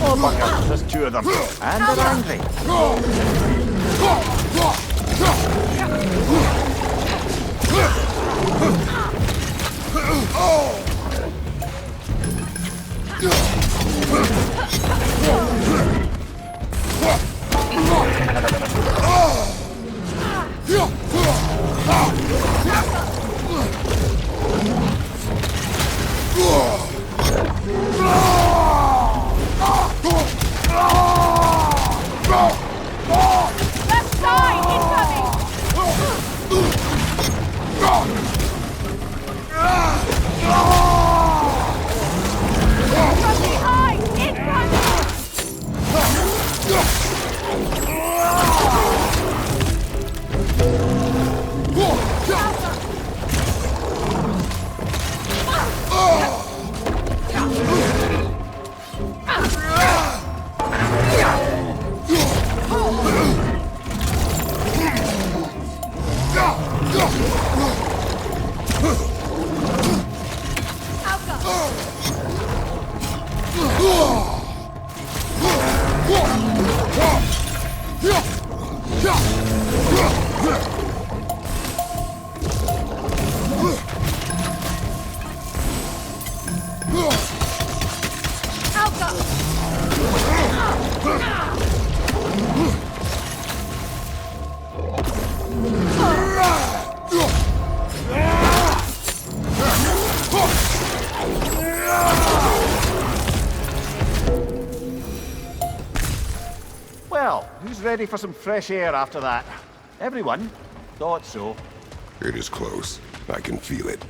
Oh, bugger, there's two of them. And they're angry. Left side, incoming! From behind, incoming! Well, who's ready for some fresh air after that? Everyone? Thought so. It is close. I can feel it.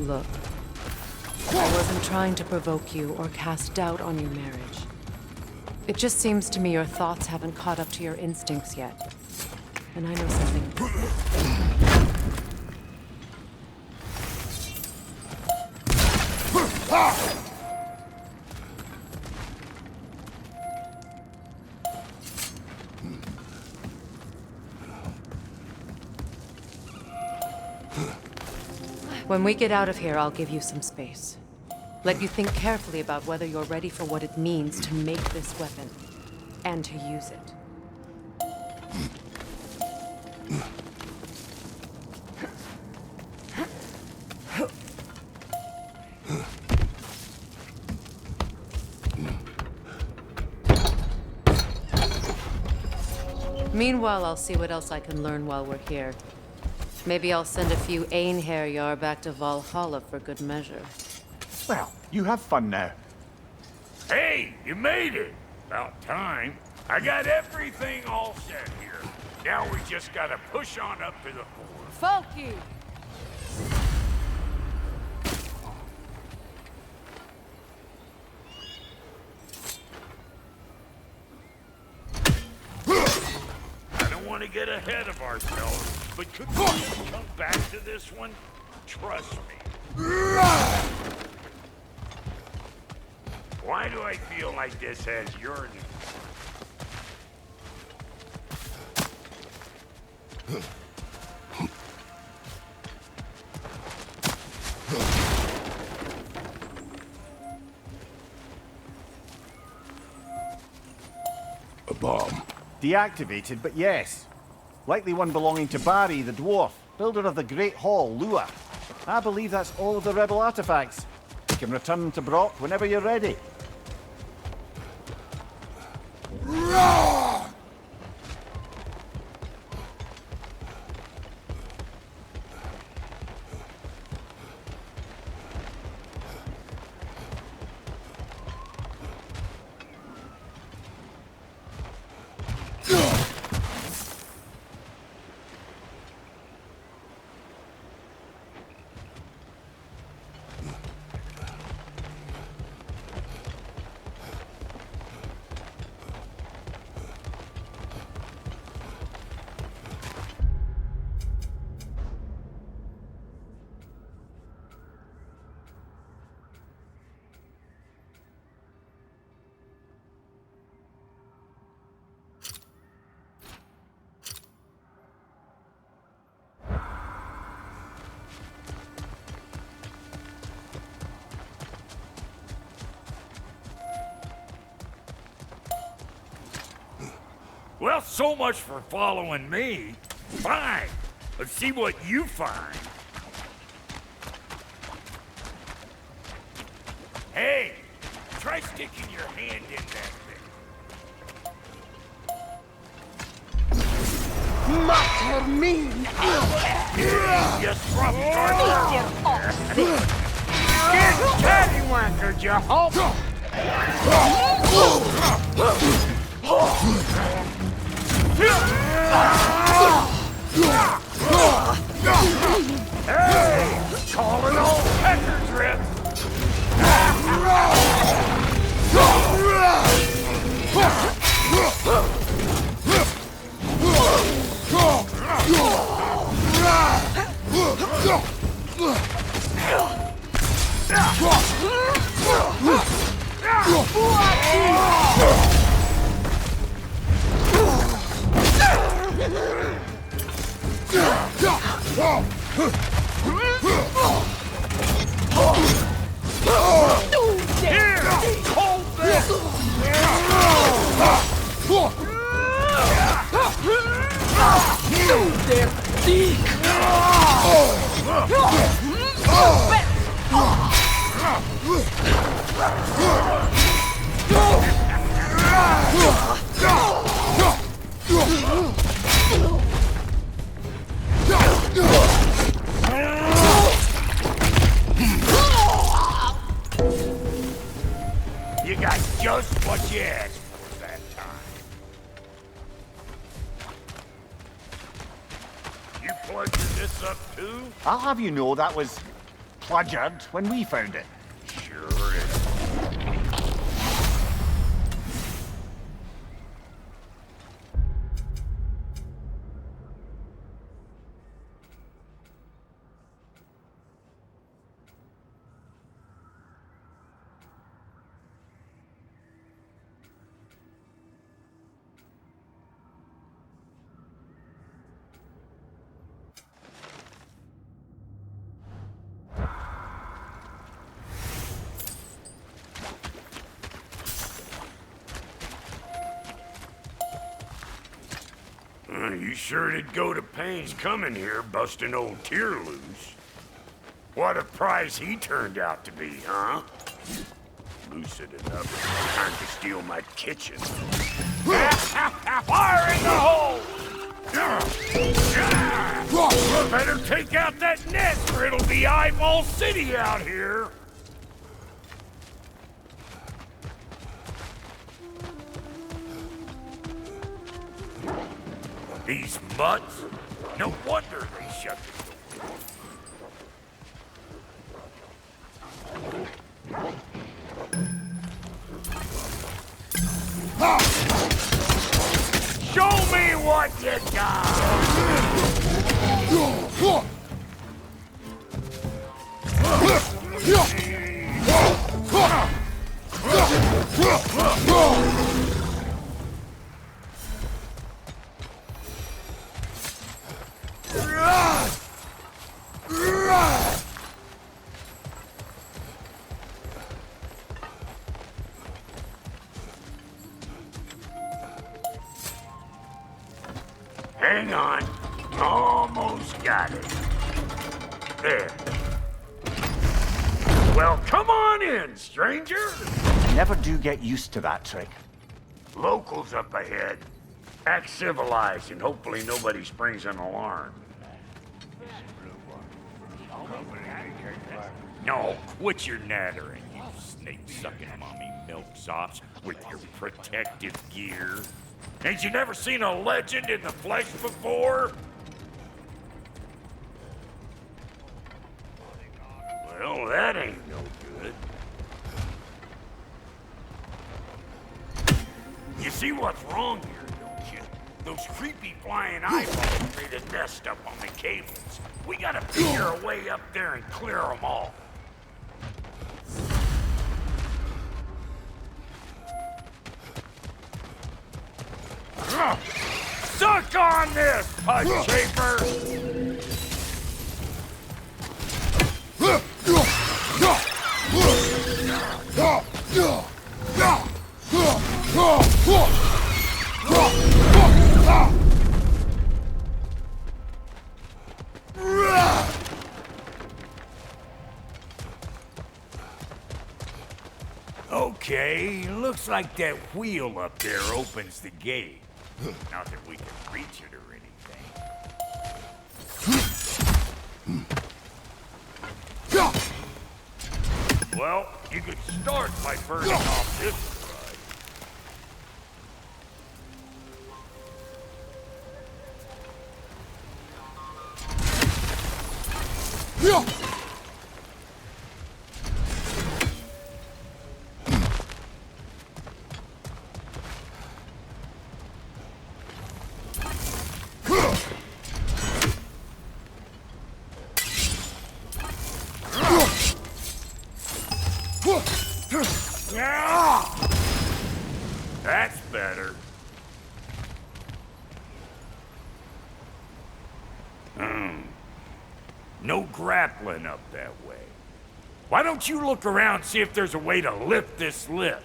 Look, I wasn't trying to provoke you or cast doubt on your marriage. It just seems to me your thoughts haven't caught up to your instincts yet. And I know something. When we get out of here, I'll give you some space. Let you think carefully about whether you're ready for what it means to make this weapon, and to use it. Meanwhile, I'll see what else I can learn while we're here. Maybe I'll send a few Einherjar back to Valhalla for good measure. Well, you have fun now. Hey, you made it! About time. I got everything all set here. Now we just gotta push on up to the fort. Funky! I don't want to get ahead of ourselves, but could we come back to this one? Trust me, Why do I feel like this has your name? A bomb. Deactivated, but yes. Likely one belonging to Barry, the dwarf, builder of the Great Hall, Lua. I believe that's all of the rebel artifacts. You can return them to Brock whenever you're ready. Well, so much for following me. Fine. Let's see what you find. Hey, try sticking your hand in that thing. Matter me! You scruff Get cattywankered, you hump! Hey! Call it old pecker drip! Here! Hold this! You got just what you asked for that time. You plugged this up too? I'll have you know that was pluggered when we found it. Sure is. You sure did go to pains coming here, busting old Tyr loose. What a prize he turned out to be, huh? Lucid enough time to steal my kitchen. Fire in the hole! Better take out that nest or it'll be Eyeball City out here. These mutts? No wonder they shut the door. Show me what you got! Hang on. Almost got it. There. Well, come on in, stranger. Never do get used to that trick. Locals up ahead. Act civilized and hopefully nobody springs an alarm. No, quit your nattering, you snake-sucking mommy milksops with your protective gear. Ain't you never seen a legend in the flesh before? Well, that ain't no good. You see what's wrong here, don't you? Those creepy flying eyeballs made a nest up on the cables. We gotta figure a way up there and clear them all. Suck on this, Pud Shaper! Okay, looks like that wheel up there opens the gate. Not that we can reach it or anything. Well, you could start by burning off this ride. That's better. No grappling up that way. Why don't you look around and see if there's a way to lift this lift?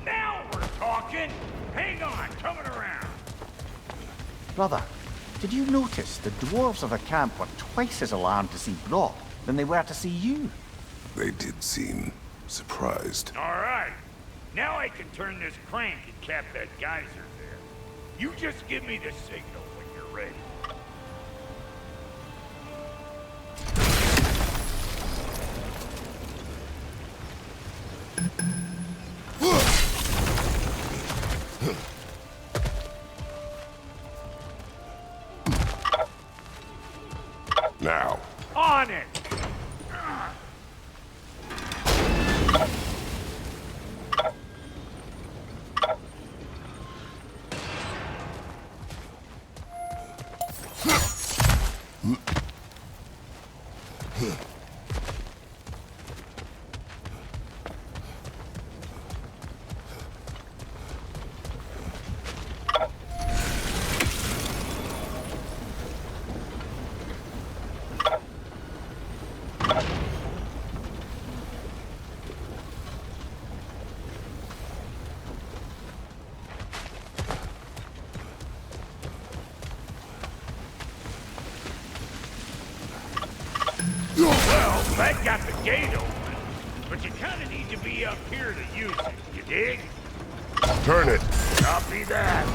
Now we're talking! Hang on, coming around! Brother, did you notice the dwarves of the camp were twice as alarmed to see Brock than they were to see you? They did seem surprised. All right. Now I can turn this crank and cap that geyser there. You just give me the signal when you're ready. Now. On it! got the gate open, but you kind of need to be up here to use it, you dig? Turn it. Copy that.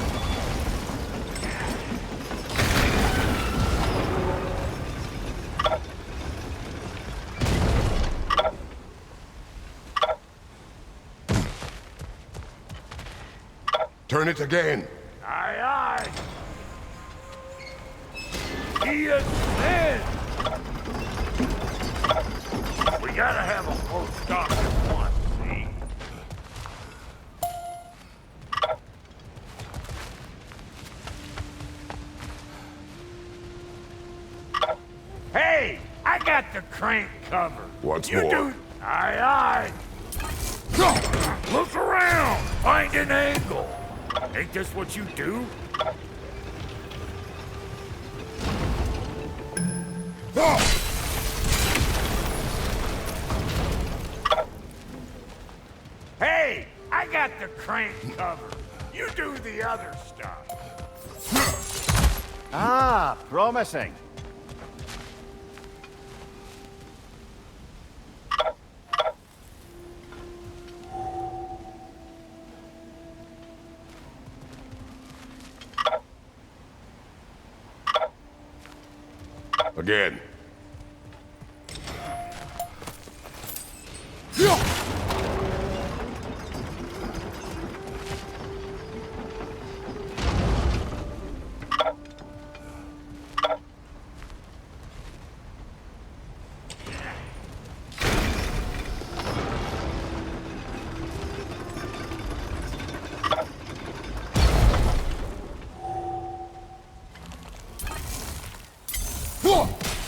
Turn it again. Aye, aye. He is dead. We gotta have a full stop at once, see? Hey, I got the crank covered. Once you more. do. Aye, aye. Look around. Find an angle. Ain't this what you do? Hey, I got the crank covered. You do the other stuff. Ah, promising. Again.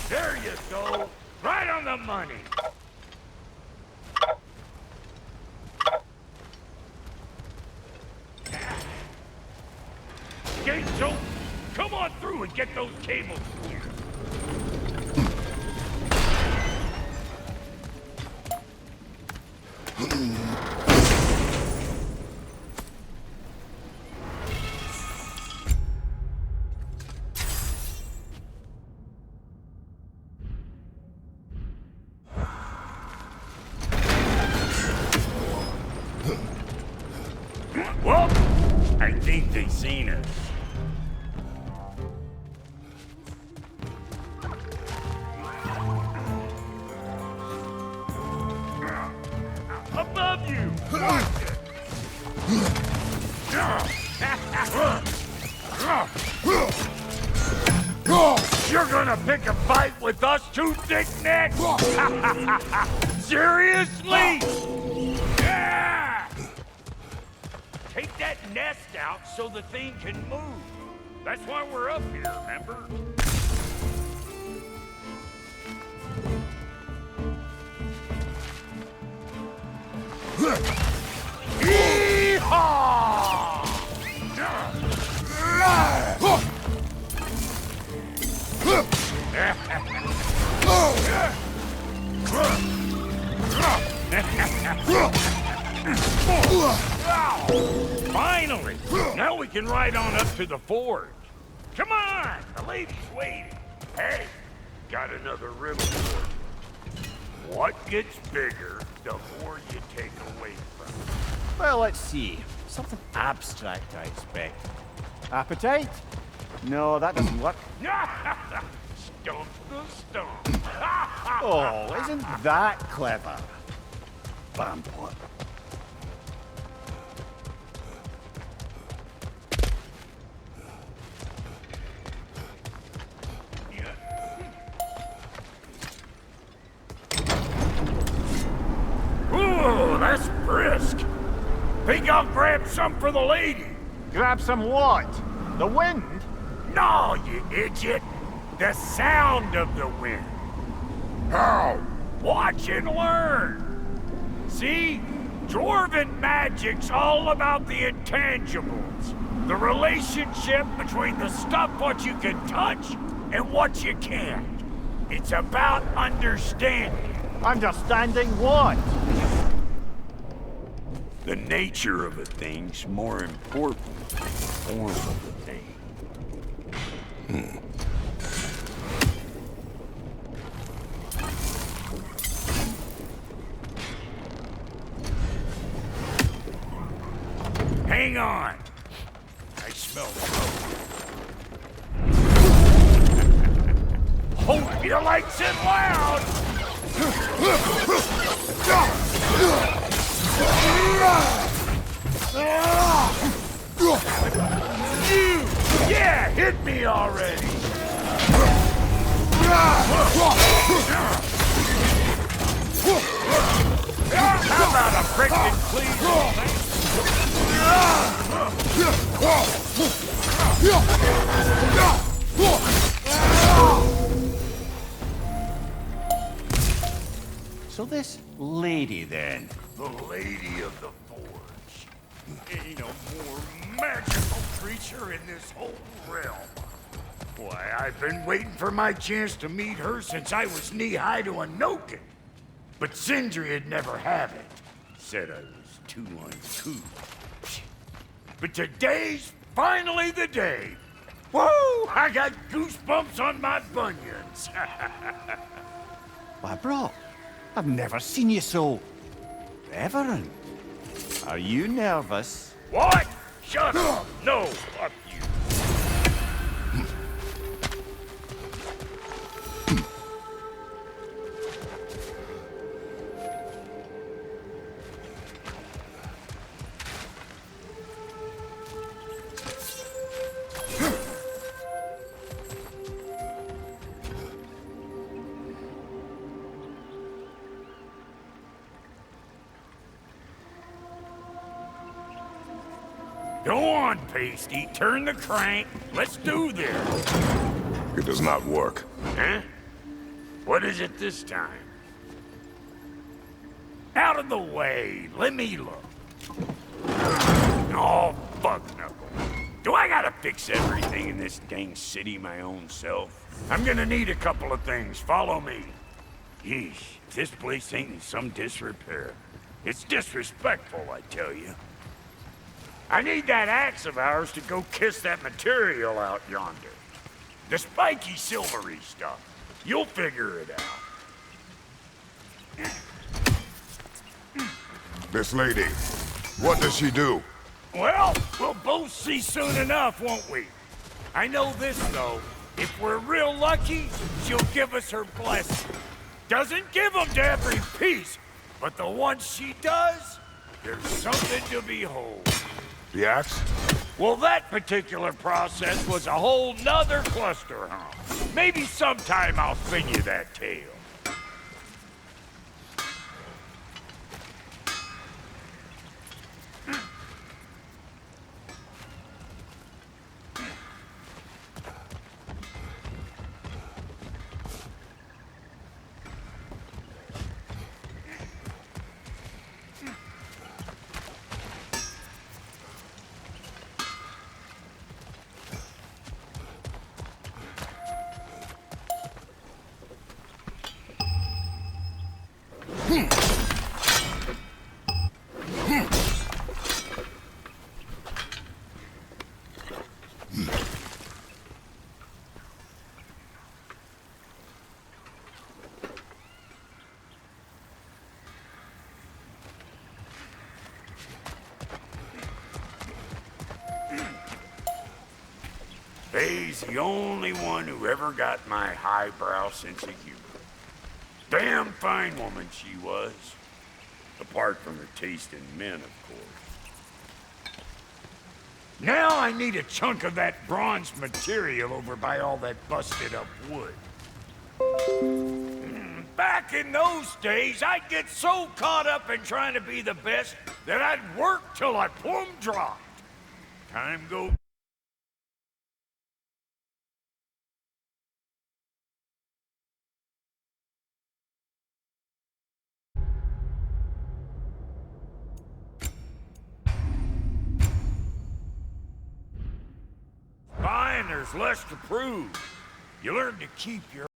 There you go. Right on the money. Gates open. Come on through and get those cables clear. Well, I think they seen us. Above you! Watch it! You're gonna pick a fight with us two thick necks? Seriously? Yeah! Take that nest out so the thing can move. That's why we're up here, remember? Finally! Now we can ride on up to the forge. Come on! The lady's waiting. Hey, got another riddle for you. What gets bigger the more you take away from it? Well, let's see. Something abstract, I expect. Appetite? No, that doesn't work. Stump the stump. Oh, isn't that clever? Vampire. Ooh, that's brisk. Think I'll grab some for the lady? Grab some what? The wind? No, you idiot. The sound of the wind. How? Watch and learn. See? Dwarven magic's all about the intangibles. The relationship between the stuff what you can touch and what you can't. It's about understanding. Understanding what? The nature of a thing's more important than the form of the thing. Hang on. I smell smoke. Hope you likes it loud. Yeah, hit me already. How about a frickin' please? So this lady then? The Lady of the Forge. Ain't a more magical creature in this whole realm. Why, I've been waiting for my chance to meet her since I was knee-high to a Noken. But Sindri would never have it. Said I was too uncool. But today's finally the day. Woo! I got goosebumps on my bunions. Why, bro, I've never seen you so reverent. Are you nervous? What? Shut up! No, fuck you. Go on, Pasty. Turn the crank. Let's do this. It does not work. Huh? What is it this time? Out of the way. Let me look. Oh, fuck no. Do I gotta fix everything in this dang city my own self? I'm gonna need a couple of things. Follow me. Yeesh, if this place ain't in some disrepair. It's disrespectful, I tell you. I need that axe of ours to go kiss that material out yonder. The spiky, silvery stuff. You'll figure it out. This lady, what does she do? Well, we'll both see soon enough, won't we? I know this, though. If we're real lucky, she'll give us her blessing. Doesn't give them to every piece, but the ones she does, there's something to behold. The axe? Well, that particular process was a whole nother cluster, huh? Maybe sometime I'll spin you that tale. Faye's the only one who ever got my highbrow sense of humor. Damn fine woman she was. Apart from her taste in men, of course. Now I need a chunk of that bronze material over by all that busted up wood. Back in those days, I'd get so caught up in trying to be the best that I'd work till I plumb dropped. Time goes. Fine, there's less to prove. You learn to keep your